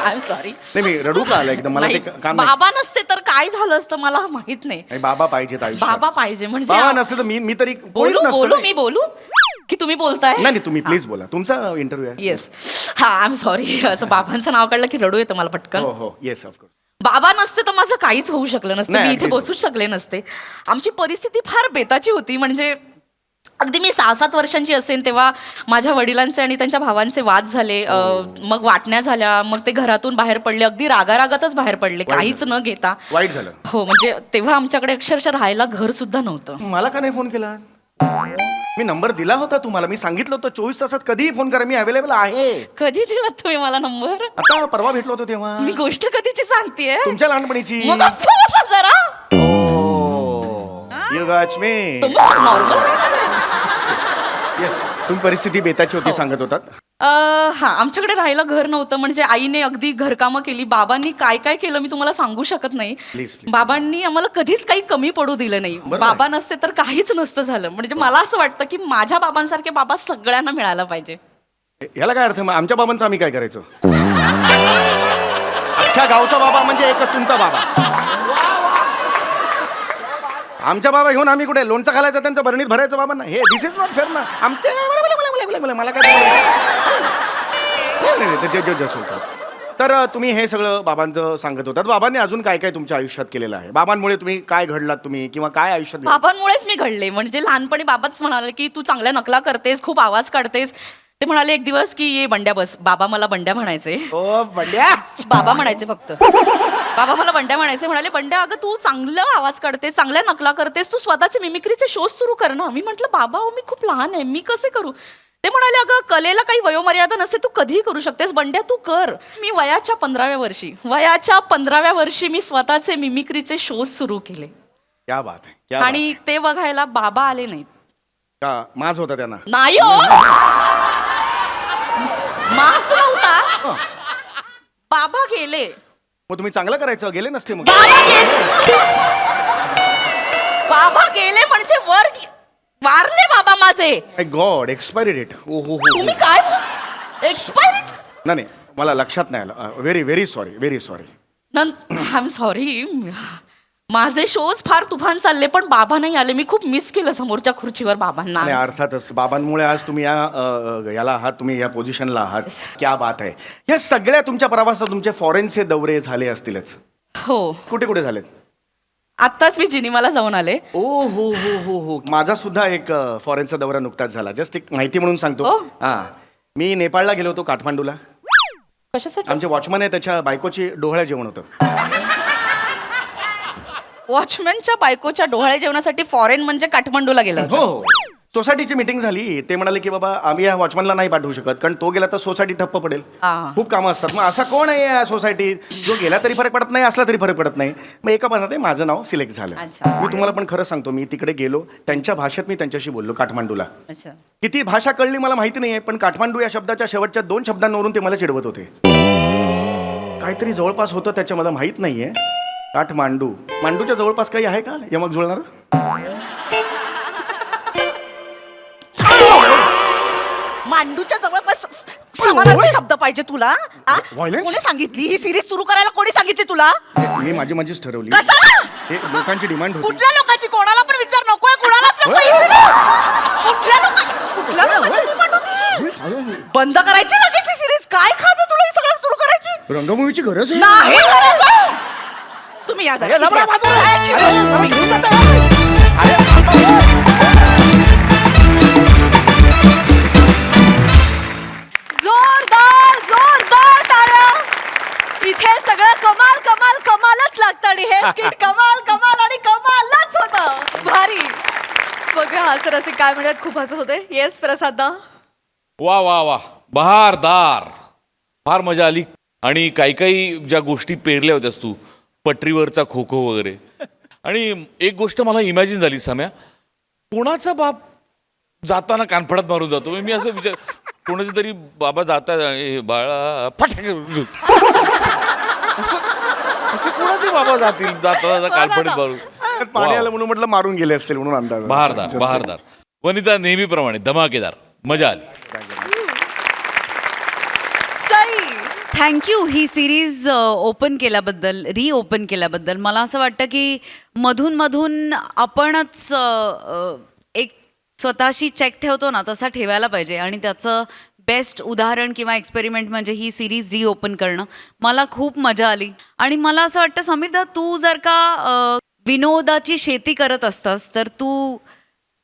S2: I sorry.
S1: नाही मी रडू का आलं एकदम, मला ते काम नाही.
S2: बाबा नसते तर काय झालं असतं मला माहित नाही.
S1: नाही, बाबा पाहिजेत आयुष्यात.
S2: बाबा पाहिजे म्हणजे
S1: बाबा नसते तर मी तरी कोणीच
S2: बोलू
S1: नसतो
S2: बोलू
S1: ना.
S2: मी बोलू की तुम्ही बोलताय?
S1: नाही तुम्ही प्लीज बोला, तुमचा इंटरव्ह्यू आहे.
S2: येस. हा आय एम सॉरी. असं बाबांचं नाव काढलं की रडू येतं मला पटकन.
S1: हो हो येस ऑफकोर्स.
S2: बाबा नसते तर माझं काहीच होऊ शकलं नसतं.
S1: नाही,
S2: मी इथे
S1: अगदीच.
S2: बसूच शकले नसते. आमची परिस्थिती फार बेताची होती. म्हणजे अगदी मी 6-7 वर्षांची असेल तेव्हा माझ्या वडिलांचे आणि त्यांच्या भावांचे वाद झाले. मग वाटण्या झाल्या. मग ते घरातून बाहेर पडले, अगदी रागारागातच बाहेर पडले, काहीच न घेता.
S1: वाईट झालं.
S2: हो म्हणजे तेव्हा आमच्याकडे अक्षरशः राहायला घर सुद्धा नव्हतं.
S1: मला का नाही फोन केला? मी नंबर दिला होता तुम्हाला, मी सांगितलं होतं 24 तासात कधीही फोन करा, मी अवेलेबल आहे.
S2: कधी दिला तुम्ही मला नंबर?
S1: आता परवा भेटलो होतो तेव्हा.
S2: मी गोष्ट कधीची सांगतेय?
S1: तुमच्या लहानपणीची.
S2: मग गप्प बसा जरा.
S1: You got me.
S2: तुम्ही नॉर्मल.
S1: Yes. तुम्ही परिस्थिती बेताची होती सांगत होतात.
S2: हा आमच्याकडे राहायला घर नव्हतं. म्हणजे आईने अगदी घरकामं केली. बाबांनी काय काय केलं मी तुम्हाला सांगू शकत नाही.
S1: Please, please.
S2: बाबांनी आम्हाला कधीच काही कमी पडू दिलं नाही.
S1: बरोबर.
S2: बाबा नसते तर काहीच नसतं झालं. म्हणजे मला असं वाटतं की माझ्या बाबांसारखे बाबा सगळ्यांना मिळायला पाहिजे.
S1: याला काय अर्थ? मग आमच्या बाबांचं आम्ही काय करायचो? अख्ख्या गावचा बाबा म्हणजे एकच तुमचा बाबा. आमच्या बाबा घेऊन आम्ही कुठे लोणचं घालायचं, त्यांचं भरणीत भरायचं बाबांना? हे दिस इज नॉट फेअर ना. आमच्या मला काय तर तुम्ही हे सगळं बाबांचं सांगत होतात. बाबांनी अजून काय काय तुमच्या आयुष्यात केलेलं आहे? बाबांमुळे तुम्ही काय घडलात तुम्ही, किंवा काय आयुष्यात घडलं?
S2: बाबांमुळेच मी घडले. म्हणजे लहानपणी बाबाच म्हणाले की तू चांगल्या नकला करतेस, खूप आवाज काढतेस. ते म्हणाले एक दिवस की ये बंड्या बस. बाबा मला बंड्या म्हणायचे.
S1: ओ बंड्या.
S2: बाबा म्हणायचे फक्त. बाबा मला बंड्या म्हणायचे. म्हणाले बंड्या अगं तू चांगला आवाज काढतेस, चांगल्या नकला करतेस, तू स्वतःचे मिमिक्रीचे शोज सुरू कर ना. मी म्हटलं बाबा मी खूप लहान आहे, मी कसे करू? ते म्हणाले अगं कलेला काही वयोमर्यादा नसते, तू कधीही करू शकतेस, बंड्या तू कर. मी वयाच्या 15व्या वर्षी मी स्वतःचे मिमिक्रीचे शोज सुरू केले.
S1: क्या बात आहे, क्या बात
S2: आणि ते बघायला बाबा आले नाहीत.
S1: का माज होता त्यांना?
S2: नाही हो. मास्क नव्हता. बाबा गेले.
S1: मग तुम्ही चांगलं करायचं, गेले नसते मग?
S2: बाबा गेले म्हणजे वारले बाबा माझे.
S1: God, expiry date. ओ हो
S2: तुम्ही काय एक्सपायरी?
S1: नाही मला लक्षात नाही आलं. Very very sorry, very sorry.
S2: I am sorry. माझे शोज फार तुफान चालले पण बाबा नाही आले. मी खूप मिस केलं समोरच्या खुर्चीवर बाबांना.
S1: नाही अर्थातच बाबांमुळे आज तुम्ही याला आहात, तुम्ही या पोझिशनला आहात. क्या बात आहे. या सगळ्या तुमच्या प्रवासात तुमचे फॉरेनचे दौरे झाले असतीलच.
S2: हो
S1: कुठे कुठे झालेत?
S2: आत्ताच मी जिनिवाला जाऊन आले.
S1: ओ हो हो हो हो. माझा सुद्धा एक फॉरेनचा दौरा नुकताच झाला. जस्ट एक माहिती म्हणून सांगतो.
S2: ओ.
S1: हा मी नेपाळला गेलो होतो, काठमांडूला.
S2: कशासाठी?
S1: आमचे वॉचमन आहे, त्याच्या बायकोची डोहाळे जेवण होतं.
S2: वॉचमॅनच्या बायकोच्या डोहाळे जेवणासाठी फॉरेन म्हणजे काठमांडूला गेला होता?
S1: हो हो. सोसायटीची मीटिंग झाली. ते म्हणाले की बाबा आम्ही या वॉचमॅनला नाही पाठवू शकत, कारण तो गेला तर सोसायटी ठप्प पडेल.
S2: हा.
S1: खूप कामं असतात. मग असा कोण आहे या सोसायटीत जो गेला तरी फरक पडत नाही, असला तरी फरक पडत नाही. मग एका बंधात माझं नाव सिलेक्ट झालं.
S2: अच्छा.
S1: मी तुम्हाला पण खरं सांगतो, मी तिकडे गेलो, त्यांच्या भाषेत मी त्यांच्याशी बोललो, काठमांडूला.
S2: अच्छा.
S1: किती भाषा कळली मला माहिती नाहीये, पण काठमांडू या शब्दाच्या शेवटच्या 2 शब्दांवरून ते मला चिडवत होते. काहीतरी जवळपास होतं त्याच्या, मला माहित नाहीये. काठमांडू, मांडूच्या जवळपास काही आहे का यमक जुळणार?
S2: मांडूच्या जवळपास समानार्थी शब्द पाहिजे तुला? आ?
S1: Violence?
S2: कोणी सांगितली ही सिरीज सुरू करायला? कोणी सांगितली तुला?
S1: मी माझीच ठरवली.
S2: कशाला?
S1: हे लोकांची डिमांड होती.
S2: कुठल्या लोकांची? कोणाला पण विचार नकोय, कुणालाच नको ही series. कुठल्या लोकांची डिमांड होती? बंद करायची लगेच ही सिरीज. काय खायचं तुला ही सगळं सुरू करायची?
S1: रंगभूमीची गरज आहे.
S2: नाही करायचं. तुम्ही या जरा. इथे
S3: जोरदार जोरदार टाळ्या. इथे सगळं कमाल कमाल कमालच लागतं आणि हे स्किट कमाल कमाल आणि कमालच होतं. भारी. बघा हसर असे काय म्हणतात, खूप हसत होते. येस प्रसादा.
S7: वा वा वा, बहारदार, फार मजा आली. आणि काही काही ज्या गोष्टी पेरल्या होत्यास तू, पटरीवरचा खो खो वगैरे, आणि एक गोष्ट मला इमॅजिन झाली सम्या, कोणाचा बाप जाताना कानफडात मारून जातो. मी असं विचार, कोणाचे तरी बाबा जातात बाळा फटाक, असं असं कोणाचे बाबा जातील जाता कानफडीत मारून.
S1: पाणी आलं म्हणून म्हटलं मारून गेले असतील म्हणून अंदाज.
S7: बहारदार बहारदार. वनिता नेहमीप्रमाणे धमाकेदार, मजा आली.
S3: सई.
S8: थँक्यू ही सिरीज ओपन केल्याबद्दल, रिओपन केल्याबद्दल. मला असं वाटतं की मधून मधून आपणच एक स्वतःशी चेक ठेवतो ना, तसा ठेवायला पाहिजे. आणि त्याचं बेस्ट उदाहरण किंवा एक्सपेरिमेंट म्हणजे ही सिरीज रिओपन करणं. मला खूप मजा आली. आणि मला असं वाटतं समीरदा, तू जर का विनोदाची शेती करत असतास तर तू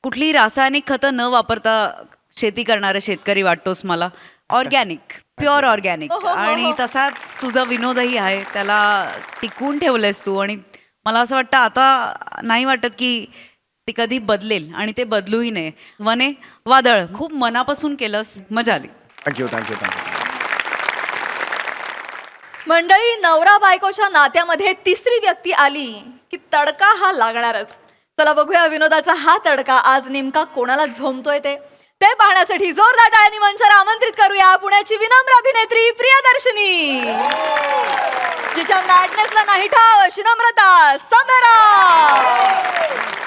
S8: कुठली रासायनिक खतं न वापरता शेती करणारा शेतकरी वाटतोस मला. Organic, pure organic. आणि तसाच तुझा विनोदही आहे, त्याला टिकवून ठेवलंयस तू. आणि मला असं वाटतं आता नाही वाटत की ती कधी बदलेल, आणि ते बदलूही नये. वने, वादळ खूप मनापासून केलंस, मजा आली.
S1: Thank you thank you thank you.
S3: मंडळी, नवरा बायकोच्या नात्यामध्ये तिसरी व्यक्ती आली की तडका हा लागणारच. चला बघूया विनोदाचा हा तडका आज नेमका कोणाला झोमतोय ते पाहण्यासाठी जोरदार टाळ्यांनी मंचावर आमंत्रित करूया पुण्याची विनम्र अभिनेत्री प्रियदर्शनी, जिच्या मॅडनेसला नाही ठाव अशी नम्रता समेरा,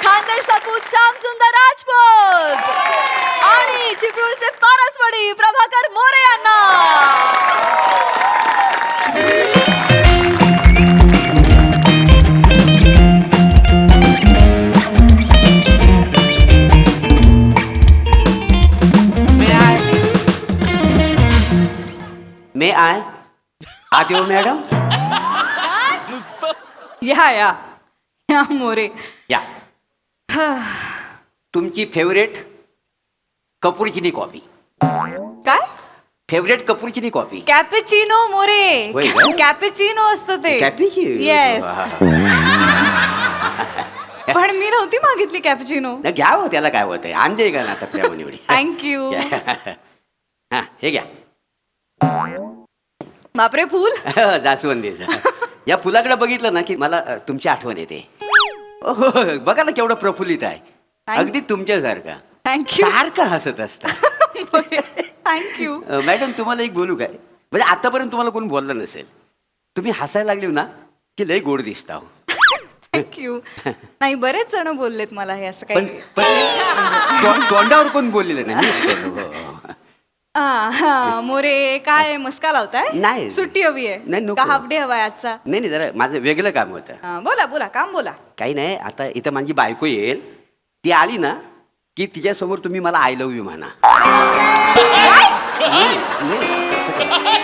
S3: खानदेश सपूत श्याम सुंदर राजपूत आणि चिपळूणचे पारसवडी प्रभाकर मोरे यांना.
S9: मे आय आत येऊ मॅडम?
S6: या मोरे.
S9: या. तुमची फेवरेट कपूरचिनी कॉफी.
S6: काय?
S9: फेवरेट कपूरचिनी कॉफी.
S6: कॅपेचिनो मोरे.
S9: होय का?
S6: कॅपेचिनो असतं ते.
S9: कॅपेचिनो?
S6: येस.
S9: वा.
S6: पण मी नव्हती मागितली कॅपेचिनो.
S9: नाही, घ्या हो, त्याला काय होतंय, आणते का ना आता प्रेमानिवडी.
S6: थँक्यू.
S9: हा, हे घ्या.
S6: बापरे, फुल.
S9: जास्वंदीचं. या फुलाकडे बघितलं ना की मला तुमची आठवण येते. ओहो, बघा ना केवढं प्रफुल्लित आहे, अगदी तुमच्यासारखा.
S6: थँक्यू.
S9: सारखं हसत असतं.
S6: थँक्यू.
S9: मॅडम, तुम्हाला एक बोलू काय? म्हणजे आतापर्यंत तुम्हाला कोण बोललं नसेल, तुम्ही हसायला लागले ना की लय गोड दिसता.
S6: थँक्यू. नाही, बरेच जण बोललेत मला हे असं
S9: पण
S6: काही.
S9: तोंडावर कोण बोललेलं नाही.
S6: हा, मोरे काय मस्का लावताय?
S9: नाही.
S6: सुट्टी हवी आहे
S9: नाही, नको.
S6: का हाफ डे हवाय आजचा?
S9: नाही नाही, जरा माझं वेगळं काम होतं.
S6: बोला बोला, काम बोला.
S9: काही नाही, आता इथं माझी बायको येईल, ती आली ना की तिच्यासमोर तुम्ही मला आय लव्ह यू म्हणा.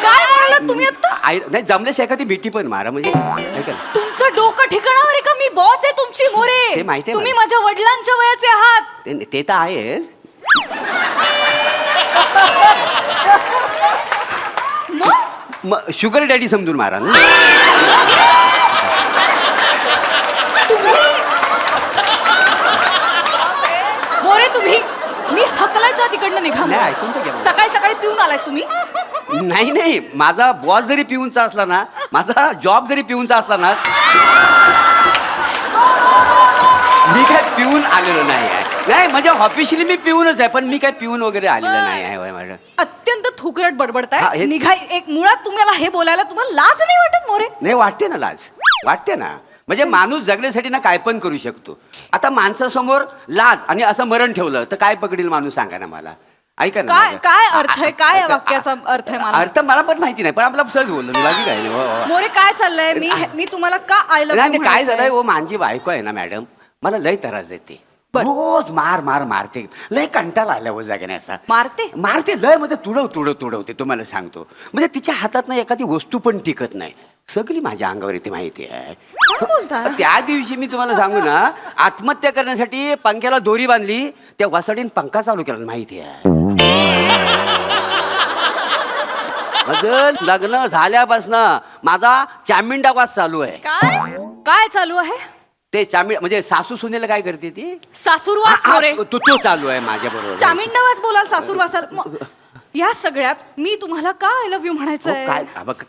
S6: काय म्हणालात तुम्ही आता?
S9: नाही, जमल्याशिवाय एखादी भेटी पण मारा, म्हणजे नाही का?
S6: तुमचं डोकं ठिकाणावर आहे का? मी बॉस आहे तुमची मोरे.
S9: ते माहिती आहे
S6: तुम्ही
S9: मला.
S6: माझ्या वडिलांच्या वयाचे आहात.
S9: ते तर आहे. मग शुगर डॅडी समजून मारा ना.
S6: मोरे, तुम्ही
S3: निघा.
S9: नाही, ऐकून तर घ्या.
S3: सकाळी सकाळी पिऊन आलाय तुम्ही.
S9: नाही नाही, माझा बॉस जरी पिऊनचा असला ना, माझा जॉब जरी पिऊनचा असला ना, मी काय पिऊन आलेलो नाही आहे. नाही म्हणजे ऑफिशियली मी पिऊनच आहे, पण मी काय पिऊन वगैरे आलेलो नाही आहे मॅडम.
S3: अत्यंत थुकरट
S9: हा,
S3: बडबडताय.
S9: हे-
S3: निघा. एक मुळात तुम्हाला हे बोलायला तुम्हाला लाज नाही वाटत मोरे?
S9: नाही, वाटते ना लाज, वाटते ना. म्हणजे माणूस जगण्यासाठी ना काय पण करू शकतो. आता माणसासमोर लाज आणि असं मरण ठेवलं तर काय पकडील माणूस, सांगा ना मला. ऐका ना
S3: काय
S9: माझं.
S3: काय अर्थ आहे? काय या वाक्याचा अर्थ आहे मला?
S9: अर्थ मला पण माहिती नाही, पण आपला सहज बोललो मी, बाकी काय नाही. हो, हो.
S3: मोरे काय चाललंय? मी तुम्हाला का आय
S9: नाही
S3: लव्ह
S9: नाही, काय झालंय हो, माझी बायको आहे ना मॅडम, मला लय त्रास देते.
S3: बरं.
S9: रोज मार मार मारते. लय कंटाळा आला हो जगण्याचा.
S3: मारते?
S9: मारते लय, म्हणजे तुडवते तुम्हाला सांगतो. म्हणजे तिच्या हातात ना एखादी वस्तू पण टिकत नाही, सगळी माझ्या अंगावर येते, माहिती आहे.
S3: काय बोलताय?
S9: त्या दिवशी मी तुम्हाला सांगू ना, आत्महत्या करण्यासाठी पंख्याला दोरी बांधली, त्या वासाडीन पंखा चालू केला, माहिती आहे. माझं लग्न झाल्यापासनं माझा चामिंडा वास चालू आहे.
S3: काय काय चालू आहे?
S9: ते चामिंड म्हणजे सासू सुनेला काय करते ती,
S3: सासूरवास मोरे.
S9: तो चालू आहे माझ्या बरोबर.
S3: चामिंडावास बोलाल, सासूरवासाल. या सगळ्यात मी तुम्हाला का आय लव्ह यू म्हणायचंय?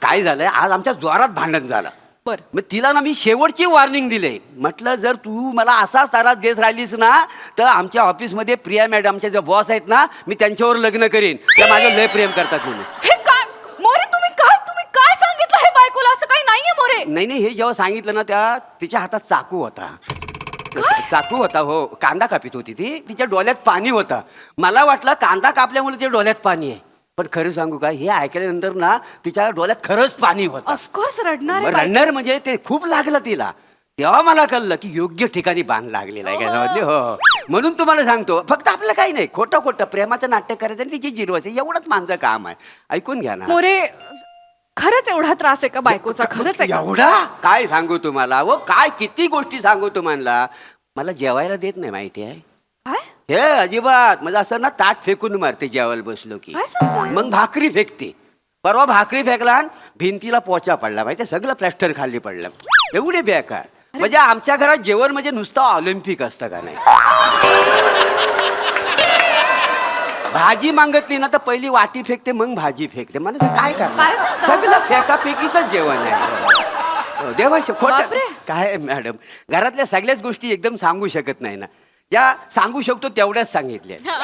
S9: काय झालंय, आज आमच्या जोरात भांडण झालं.
S3: बर.
S9: मग तिला ना मी शेवटची वॉर्निंग दिली. म्हटलं जर तू मला असाच त्रास देत राहिलीस ना, तर आमच्या ऑफिसमध्ये प्रिया मॅडम आमच्या ज्या बॉस आहेत ना, मी त्यांच्यावर लग्न करीन. त्या माझ्यावर लय प्रेम करतात म्हणून.
S3: हे काय मोरे, तुम्ही काय सांगितलं हे बायकोला? असं काही नाहीये मोरे.
S9: नाही, हे जेव्हा सांगितलं ना, तिच्या हातात चाकू होता. चाकू होता, हो. कांदा कापित होती ती, तिच्या डोळ्यात पाणी होतं. मला वाटलं कांदा कापल्यामुळे तिच्या डोळ्यात पाणी आहे, पण खरं सांगू का, हे ऐकल्यानंतर ना तिच्या डोळ्यात खरंच पाणी होतं.
S3: ऑफकोर्स रडणार आहे बायको.
S9: रडणार म्हणजे ते खूप लागलं तिला. तेव्हा मला कळलं की योग्य ठिकाणी बांध लागलेला आहे घरामध्ये. हो, म्हणून तुम्हाला सांगतो, फक्त आपलं काही नाही, खोटं प्रेमाचं नाट्य करायचं आणि तिची जिरवायचं, एवढंच माझं काम आहे. ऐकून घ्या ना.
S3: मोरे, खरंच एवढा त्रास आहे का बायकोचा? खरंच आहे का?
S9: एवढा काय सांगू तुम्हाला, व काय किती गोष्टी सांगू तुम्हाला. मला जेवायला देत नाही, माहिती आहे.
S3: काय
S9: हे अजिबात, म्हणजे असं ना ताट फेकून मारते जेवायला बसलो की.
S3: काय सांगताय?
S9: मग भाकरी फेकते. परवा भाकरी फेकला आणि भिंतीला पोचा पडला, माहिती, सगळं प्लॅस्टर खाली पडलं. एवढे बेकार. म्हणजे आमच्या घरात जेवण म्हणजे नुसतं ऑलिम्पिक असतं का नाही. भाजी मागतली ना तर पहिली वाटी फेकते, मग भाजी फेकते. मला काय
S3: काय
S9: करणार,
S3: सांगता?
S9: सगळं फेकाफेकीच जेवण आहे. देवाशी खोट
S3: बापरे.
S9: काय मॅडम, घरातल्या सगळ्याच गोष्टी एकदम सांगू शकत नाही ना. ज्या सांगू शकतो तेवढ्याच सांगितल्या.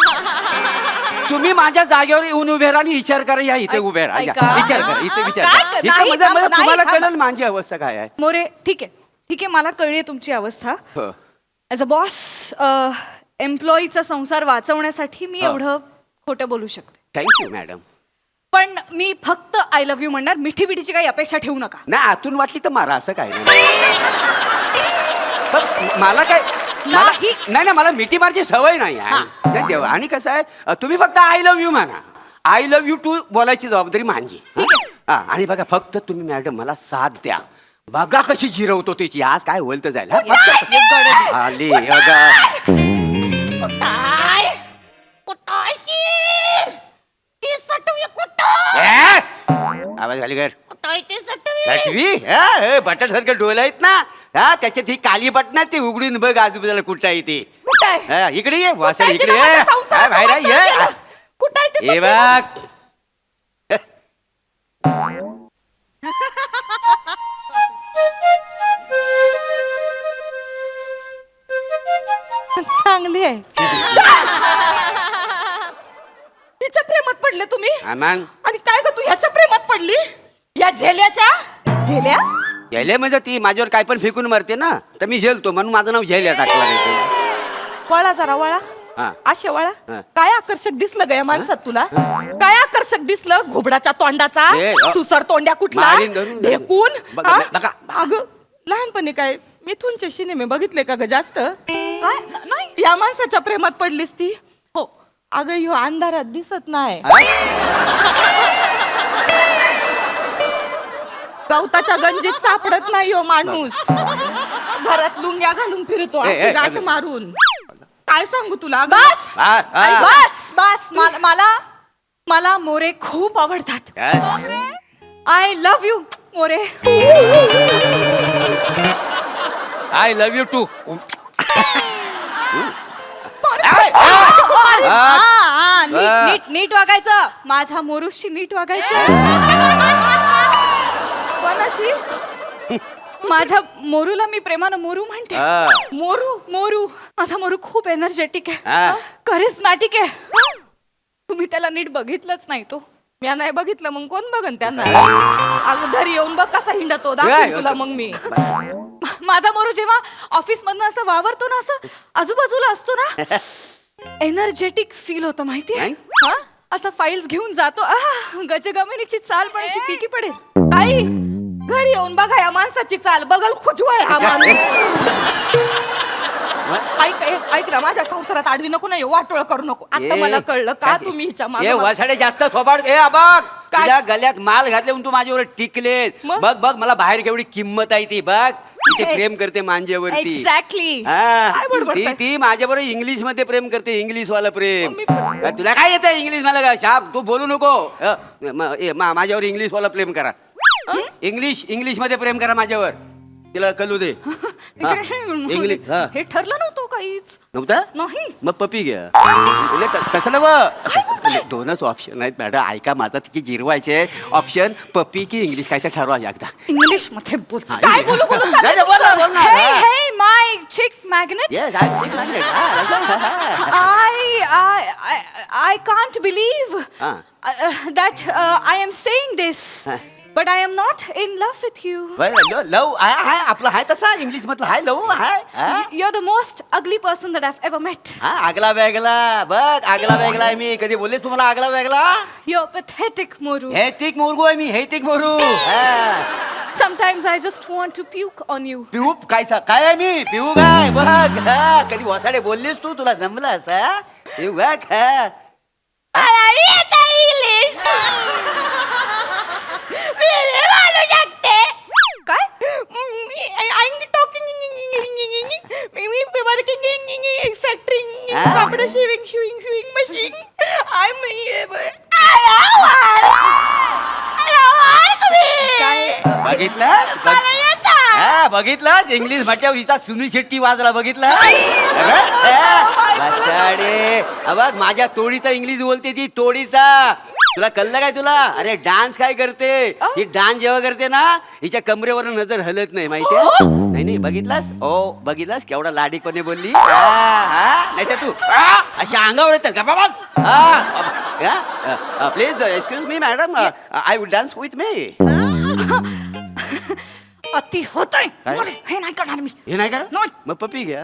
S9: तुम्ही माझ्या जागेवर येऊन उभे राहा आणि विचार करा. या इथे उभे राहा, या.
S3: ऐका.
S9: विचार करा, इथे विचार
S3: काय?
S9: करा. इथे
S3: नाही,
S9: म्हणजे
S3: थांबा, नाही,
S9: तुम्हाला
S3: थांबा.
S9: कळेल माझी अवस्था काय आहे.
S3: मोरे, ठीक आहे, मला कळली तुमची अवस्था.
S9: हो.
S3: ॲज अ बॉस, एम्प्लॉईचा संसार वाचवण्यासाठी मी एवढं खोटं बोलू शकते.
S9: Thank you madam.
S3: पण मी फक्त आय लव्ह यू म्हणणार, मिठी बिठीची काही अपेक्षा ठेवू नका.
S9: नाही, आतून वाटली तर मारा, असं काय नाही. पण मला काय,
S3: नाही.
S9: नाही, मला मिठी मारची सवय नाही आहे. नाही तेव्हा. आणि कसं आहे, तुम्ही फक्त आय लव्ह यू म्हणा. आय लव्ह यू टू बोलायची जबाबदारी माझी. हा, आणि बघा फक्त तुम्ही मॅडम मला साथ द्या. बघा कशी जिरवतो त्याची. आज काय होईल तर जाईल. आली आवाज आली घर बटन सारखं डोळे आहेत ना, हा, त्याच्यात ही काली बटन ती उघडून बघ आजूबाजूला कुठं आहे ती. हा, इकडे ये वासा, इकडे ये. हा, बाहेर ये. ये बघ.
S3: चांगली आहे. तिच्या प्रेमात पडले तुम्ही?
S9: हा, मग
S3: आणि काय ग, तू ह्याच्या प्रेमात पडली? या झेल्याच्या? झेल्या
S9: झेले म्हणजे ती माझ्यावर काय पण फेकून मारते ना, तर मी झेलतो म्हणून माझं नाव झेल्या टाकलं नाही.
S3: वळा जरा, वळा.
S9: हा.
S3: असे वळा.
S9: हा.
S3: काय आकर्षक दिसलं ग या माणसात तुला? काय आकर्षक दिसलं? घोबडाच्या तोंडाचा,
S9: ए,
S3: सुसर तोंड्या कुठला,
S9: मारीन धरून.
S3: ढेकून.
S9: बघा,
S3: हा?
S9: बघा.
S3: अगं, लहानपणी काय मिथूनचे सिनेमे बघितले का ग जास्त? काय नाही, या माणसाच्या प्रेमात पडलीस ती? हो. अगं, ह्यो अंधारात दिसत नाही. गवताच्या गंजीत सापडत नाही हो माणूस. घरात लुंग्या घालून फिरतो अशी गाठ मारून. काय सांगू तुला? बस बस बस. मला मोरे खूप आवडतात. I love you More.
S9: I love you too.
S3: नीट वागायचं. माझ्या मोरूशी नीट वागायचं.
S2: कोणाशी?
S3: माझ्या मोरूला मी प्रेमानं मोरू म्हणते. मोरू माझा मोरू खूप एनर्जेटिक आहे, करिस्मॅटिक आहे. तुम्ही त्याला नीट बघितलंच नाही. तो
S2: मी नाही बघितलं, मग कोण बघन त्यांना? अगं घरी येऊन बघ कसा हिंडतो, दाखवीन तुला मग मी.
S3: माझा मोरू जेव्हा ऑफिस मधनं असं वावरतो ना, असं आजूबाजूला असतो ना, एनर्जेटिक फील होतं माहितीये. असं फाईल्स घेऊन जातो. गजगमिनीची चाल पण अशी फिकी पडेल.
S2: ताई, घरी येऊन बघा या माणसाची चाल, बघल खुजवाय हा माणूस. ऐक ना, माझ्या संसारात आडवी नको ना येऊ, वाटोळ करू नको. आता मला कळलं का तुम्ही हिच्या
S9: ए
S2: मागे.
S9: वसाडे जास्त थोबाड. ए बघ, तुझ्या गल्यात माल घातले म्हणून तू माझ्यावर टिकलेत.
S2: मग?
S9: बघ बघ, मला बाहेर केवढी किंमत आहे ती बघ. ती
S3: हे.
S9: प्रेम करते मांजेवरती.
S3: एक्झॅक्टली.
S2: काय बडबडताय?
S9: ती माझ्याबरोबर इंग्लिश मध्ये प्रेम करते, इंग्लिश वाला प्रेम. तुला काय येतं इंग्लिश? मला काय शाप तू बोलू नको. माझ्यावर इंग्लिश वाला प्रेम करा. इंग्लिश मध्ये प्रेम करा माझ्यावर. तिला कळू दे. इंग्लिश
S3: हे ठरलं नव्हतं काहीच.
S9: नव्हता
S3: नाही.
S9: मग पपी घ्या. तसं नव दोनच ऑप्शन आहेत मॅडम. ऐका माझा, तिची जिरवायचे ऑप्शन पपी की इंग्लिश काय तर ठरवा एकदा.
S3: इंग्लिश मध्ये बोलतो.
S9: काय बोलू बोल ना.
S3: Hey, my chick magnet.
S9: Yes, I'm chick magnet.
S3: I can't believe that I am saying this, but I am not in love with you.
S9: Love hi आपलं हाय तसा इंग्लिश मधलं हाय love hi.
S3: You're the most ugly person that I've ever met.
S9: आगला वेगला बघ, आगला वेगला आहे मी. कधी बोलले तुम्हाला आगला वेगला?
S3: You're pathetic, Moru.
S9: हे तिक मोरू आहे मी, हे तिक Moru.
S3: Sometimes I just want to puke on you.
S9: पिऊ काय आहे मी? पिऊ काय बघ. कधी वसाडे बोललीस तू? तुला जमलं असं? पिऊ बघ.
S3: काय?
S2: फॅक्टरी, कपडे शिविंग मशीन.
S9: बघितलं इंग्लिश म्हटल्यावर हिचा सुनील शेट्टी वाजला. बघितलं बघ, माझ्या तोडीचा इंग्लिश बोलते ती, तोडीचा. तुला कळलं काय तुला? अरे डान्स काय करते ही? डान्स जेव्हा करते ना, हिच्या कमरेवर नजर हलत नाही माहितीये. नाही बघितलास? हो बघितलास केवढा लाडीपणे बोलली. नाही तर तू अशा अंगावर येतात का बाबा? Please excuse me madam, I would dance with me.
S3: अति होतंय.
S9: काय?
S3: हे नाही करणार मी.
S9: हे नाही का?
S3: नाही.
S9: मग पपी घ्या.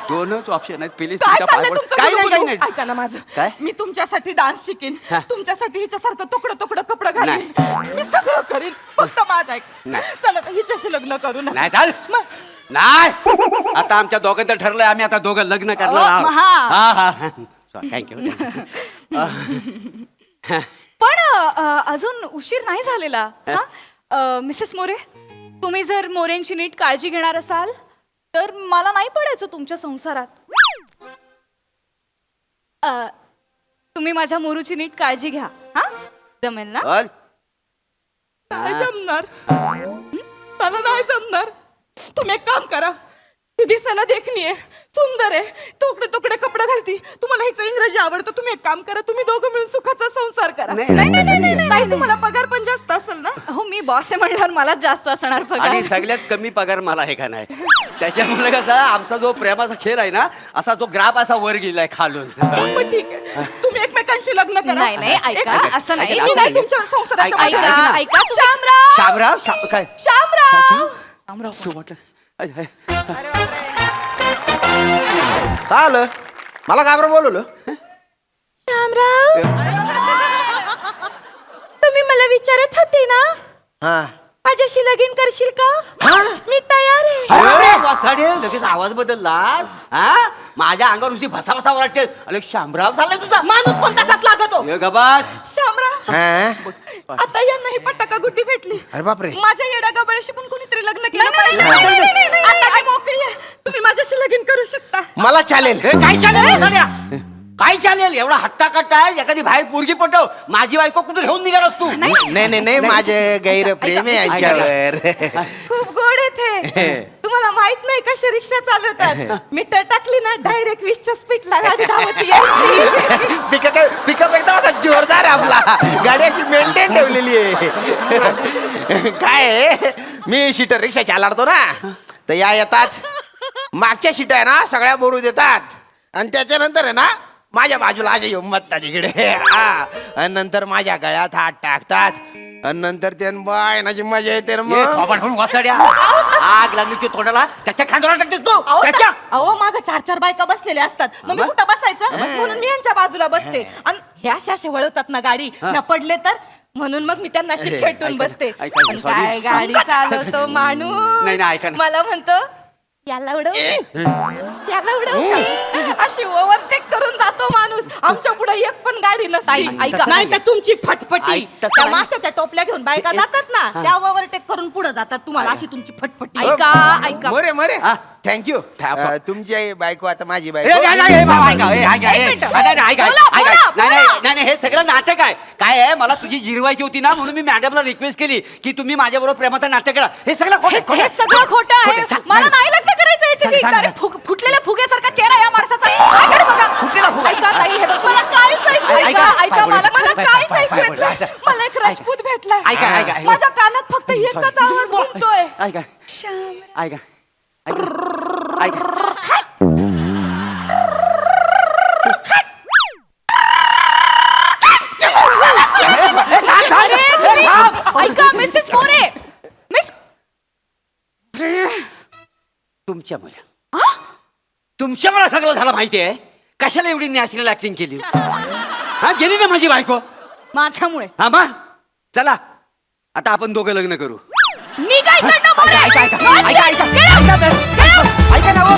S9: दोनच ऑप्शन आहेत. प्लीज
S2: काय चाललंय तुमचं
S9: काही
S2: गुलगुलू?
S9: नाही.
S2: ऐका ना माझं.
S9: काय?
S2: मी तुमच्यासाठी डान्स शिकेन,
S9: हा.
S2: तुमच्यासाठी हिच्यासारखं तुकडं कपडं घालीन, मी सगळं करीन. फक्त माझं ऐक.
S9: नाही.
S2: चला हिच्याशी लग्न करू ना.
S9: नाही चाल. नाही, आता आमच्या दोघांचं ठरलंय, आम्ही आता दोघं लग्न करणार आहोत.
S3: हा.
S9: थँक्यू.
S3: पण अजून उशीर नाही झालेला. मिसेस मोरे, तुम्ही जर मोरेंची नीट काळजी घेणार असाल तर मला नाही पडायचं तुमच्या संसारात. तुम्ही माझ्या मोरूची नीट काळजी घ्या. हा, जमेल ना?
S2: नाही जमणार. मला नाही जमणार. तुम्ही एक काम करा, ती दिसायला देखणी आहे, सुंदर आहे, तुकडे कपडे घालती. तुम्हाला हिचं इंग्रजी आवडतं. तुम्ही एक काम करा, तुम्ही दोघं मिळून सुखाचा संसार करा. नाही तुम्हाला पगार पण जास्त असेल ना.
S3: हो, मी बॉस आहे म्हणल्यावर मलाच जास्त असणार पगार.
S9: आणि सगळ्यात कमी पगार मला आहे का नाही. त्याच्यामुळे कसं आमचा जो प्रेमाचा खेळ आहे ना, असा जो ग्राफ असा वर गेलाय खालून.
S2: पण ठीक आहे, तुम्ही एकमेकांशी लग्न करा.
S3: नाही, नाही, ऐका, असं नाही.
S2: मी नाही तुमच्या संसाराच्या
S9: ऐका,
S2: मध्ये.
S3: ऐका, ऐका.
S9: शामराव काय?
S2: शामराव.
S10: काय आलं? मला काय बरं बोलवलं?
S2: शामराव, तुम्ही मला विचारत होते ना,
S10: हा.
S2: माझ्याशी लगीन करशील का? मी तयार आहे.
S9: अरे वासाडे, लगेच आवाज बदललास. हा, माझ्या अंगावर उशी भसा वाटते. अरे शामराव झालाय तुझा.
S2: माणूस पण तसाच लागतो. शामराव,
S10: हा?
S2: आता यांना ही पटाका गुड्डी भेटली.
S10: अरे बापरे.
S2: माझ्या येड्या गबळ्याशी पण कोणीतरी लग्न केलं पाहिजे. आता मी मोकळी आहे, तुम्ही माझ्याशी लगीन करू शकता.
S10: मला चालेल.
S9: काय चालेल? काय चालेल? एवढा हट्टा कट्टा आहे. एखादी बाहेर पोरगी पटव. माझी बायको कुठे घेऊन निघालास तू?
S10: नाही माझे गैर प्रेम आहे याच्यावर.
S2: खूप गोड आहे ते. तुम्हाला तुम्हाला माहित नाही कशी रिक्षा चालवतात मीटर टाकली ना डायरेक्ट 20च्या स्पीडला गाडी धावती यायची.
S10: पिकअप एकदम असा जोरदार आहे आपला, गाडी अशी मेंटेन ठेवलेली आहे. काय आहे, मी सीटर रिक्षा चालवतो ना, तर या येतात मागच्या सीट आहे ना सगळ्या बोलू देतात, आणि त्याच्यानंतर आहे ना माझ्या बाजूला असे येऊन बसतात इकडे. आणि नंतर माझ्या गळ्यात हात टाकतात, आणि नंतर ते बायनाची मजा येते ना
S9: ए,
S10: मग.
S9: थोबाड फोडून वासाड्या. आग लागली की तोंडाला त्याच्या खांद्यावर टाकतेस तू त्याच्या.
S2: अहो माग 4-4 बायका बसलेल्या असतात मग मी कुठं बसायचं म्हणून मी यांच्या बाजूला बसते आणि ह्या अशा वळतात ना गाडी ना पडले तर म्हणून मग मी त्यांना अशी खेटून बसते.
S9: ऐका,
S2: पण काय
S9: sorry.
S2: गाडी चालवतो माणूस.
S9: नाही, नाही, ऐका ना.
S2: मला म्हणतो याला उडव याला उडव अशी ओव्हरटेक करून जातो माणूस. आमच्या पुढे एक पण गाडी नसते.
S9: ऐका.
S2: नाही तर तुमची फटफटी
S9: ऐक, तसं
S2: त्या
S9: नाही.
S2: माशाच्या टोपल्या घेऊन बायका जातात ना त्या ओव्हरटेक करून पुढे जातात. तुम्हाला अशी तुमची फटफटी. ऐका ऐका
S10: मोरे मोरे
S9: हा.
S10: थँक्यू.
S9: था-
S10: तुमची आई बायको आता माझी
S9: ए,
S10: बायको.
S9: नाही, नाही, ए, बाबा, ऐका, ए, ऐका,
S2: एक
S9: ए.
S2: मिनिटं.
S9: नाही, नाही, ऐका,
S2: बोला,
S9: ऐका.
S2: बोला,
S9: नाही, नाही,
S2: बोला.
S9: नाही, नाही, हे सगळं नाटक आहे. काय आहे, मला तुझी जिरवायची होती ना, म्हणून मी मॅडमला रिक्वेस्ट केली की तुम्ही माझ्याबरोबर प्रेमाचं नाटक करा. हे सगळं खोटं आहे, खोटं
S3: हे
S9: आहे.
S3: सगळं खोटं
S9: खोटं
S3: आहे.
S9: आहे. सांग,
S3: मला
S9: नाही.
S3: नाही लग्न करायचं याच्याशी.
S9: सांग, सांग,
S3: अरे,
S9: सांग.
S3: फुटलेल्या फुग्यासारखा चेहरा या माणसाचा. काय करे बघा.
S9: फुटलेला फुगा.
S2: ऐका ताई हे बघ, मला काहीच ऐकू
S9: ऐका,
S2: ऐका
S9: पाय
S2: ऐका
S9: पडू.
S2: मला
S9: पाय
S2: काहीच
S9: पडू,
S2: ऐकू
S9: पाय
S2: येत
S9: पडू.
S2: नाही. मला एक राजपूत भेटलाय.
S9: ऐका, ऐका, ऐका.
S2: माझ्या कानात फक्त एकच आवाज घुमतोय.
S9: ऐका ऐका ऐका ऐका.
S3: अरे, तुम्ही- ऐका मिसेस मोरे. मिस
S9: तुमच्यामुळे सगळं झालं माहितीये. कशाला एवढी नॅशनल ऍक्टिंग केली? हा, गेली ना माझी बायको.
S3: माझ्यामुळे
S9: हा मग चला आता आपण दोघं लग्न करू.
S3: मी काय करणार मोरे?
S9: ऐका, ऐका,
S3: Nonsense!
S9: ऐका, ऐका,
S3: Get out!
S9: ऐका,
S3: Get out!
S9: ऐका ना, हो,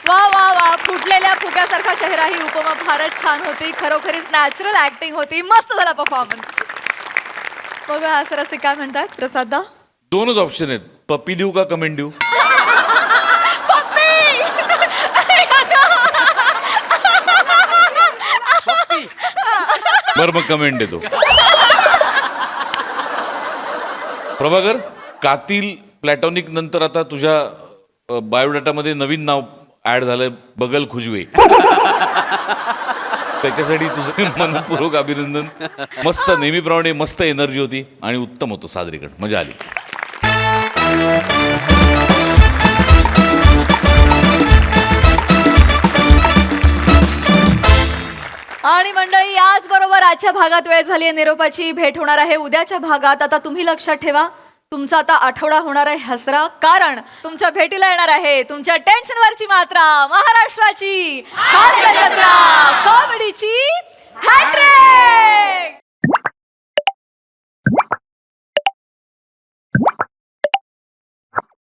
S3: वा वा वा फुटलेल्या फुग्यासारखा चेहरा ही उपमा फारच छान होती. खरोखरीच नॅचरल ऍक्टिंग होती. मस्त झाला परफॉर्मन्स. बघा हा सर असे काय म्हणतात प्रसादा.
S7: दोनच ऑप्शन आहेत, पप्पी देऊ का कमेंट देऊ? बरं मग कमेंट देतो. प्रभाकर, कातील प्लॅटॉनिक नंतर आता तुझ्या बायोडाटामध्ये नवीन नाव ऍड झालंय, बगल खुजवे. त्याच्यासाठी तुझं मनपूर्वक अभिनंदन. मस्त, नेहमीप्रमाणे मस्त एनर्जी होती आणि उत्तम होतं सादरीकरण, मजा आली.
S3: आणि मंडळी याचबरोबर आजच्या भागात वेळ झाली आहे निरोपाची. भेट होणार आहे उद्याच्या भागात. आता तुम्ही लक्षात ठेवा, तुमचा आता आठवडा होणार आहे हसरा, कारण तुमच्या भेटीला येणार आहे तुमच्या टेन्शनवरची मात्रा, महाराष्ट्राची हास्यजत्रा, कॉमेडीची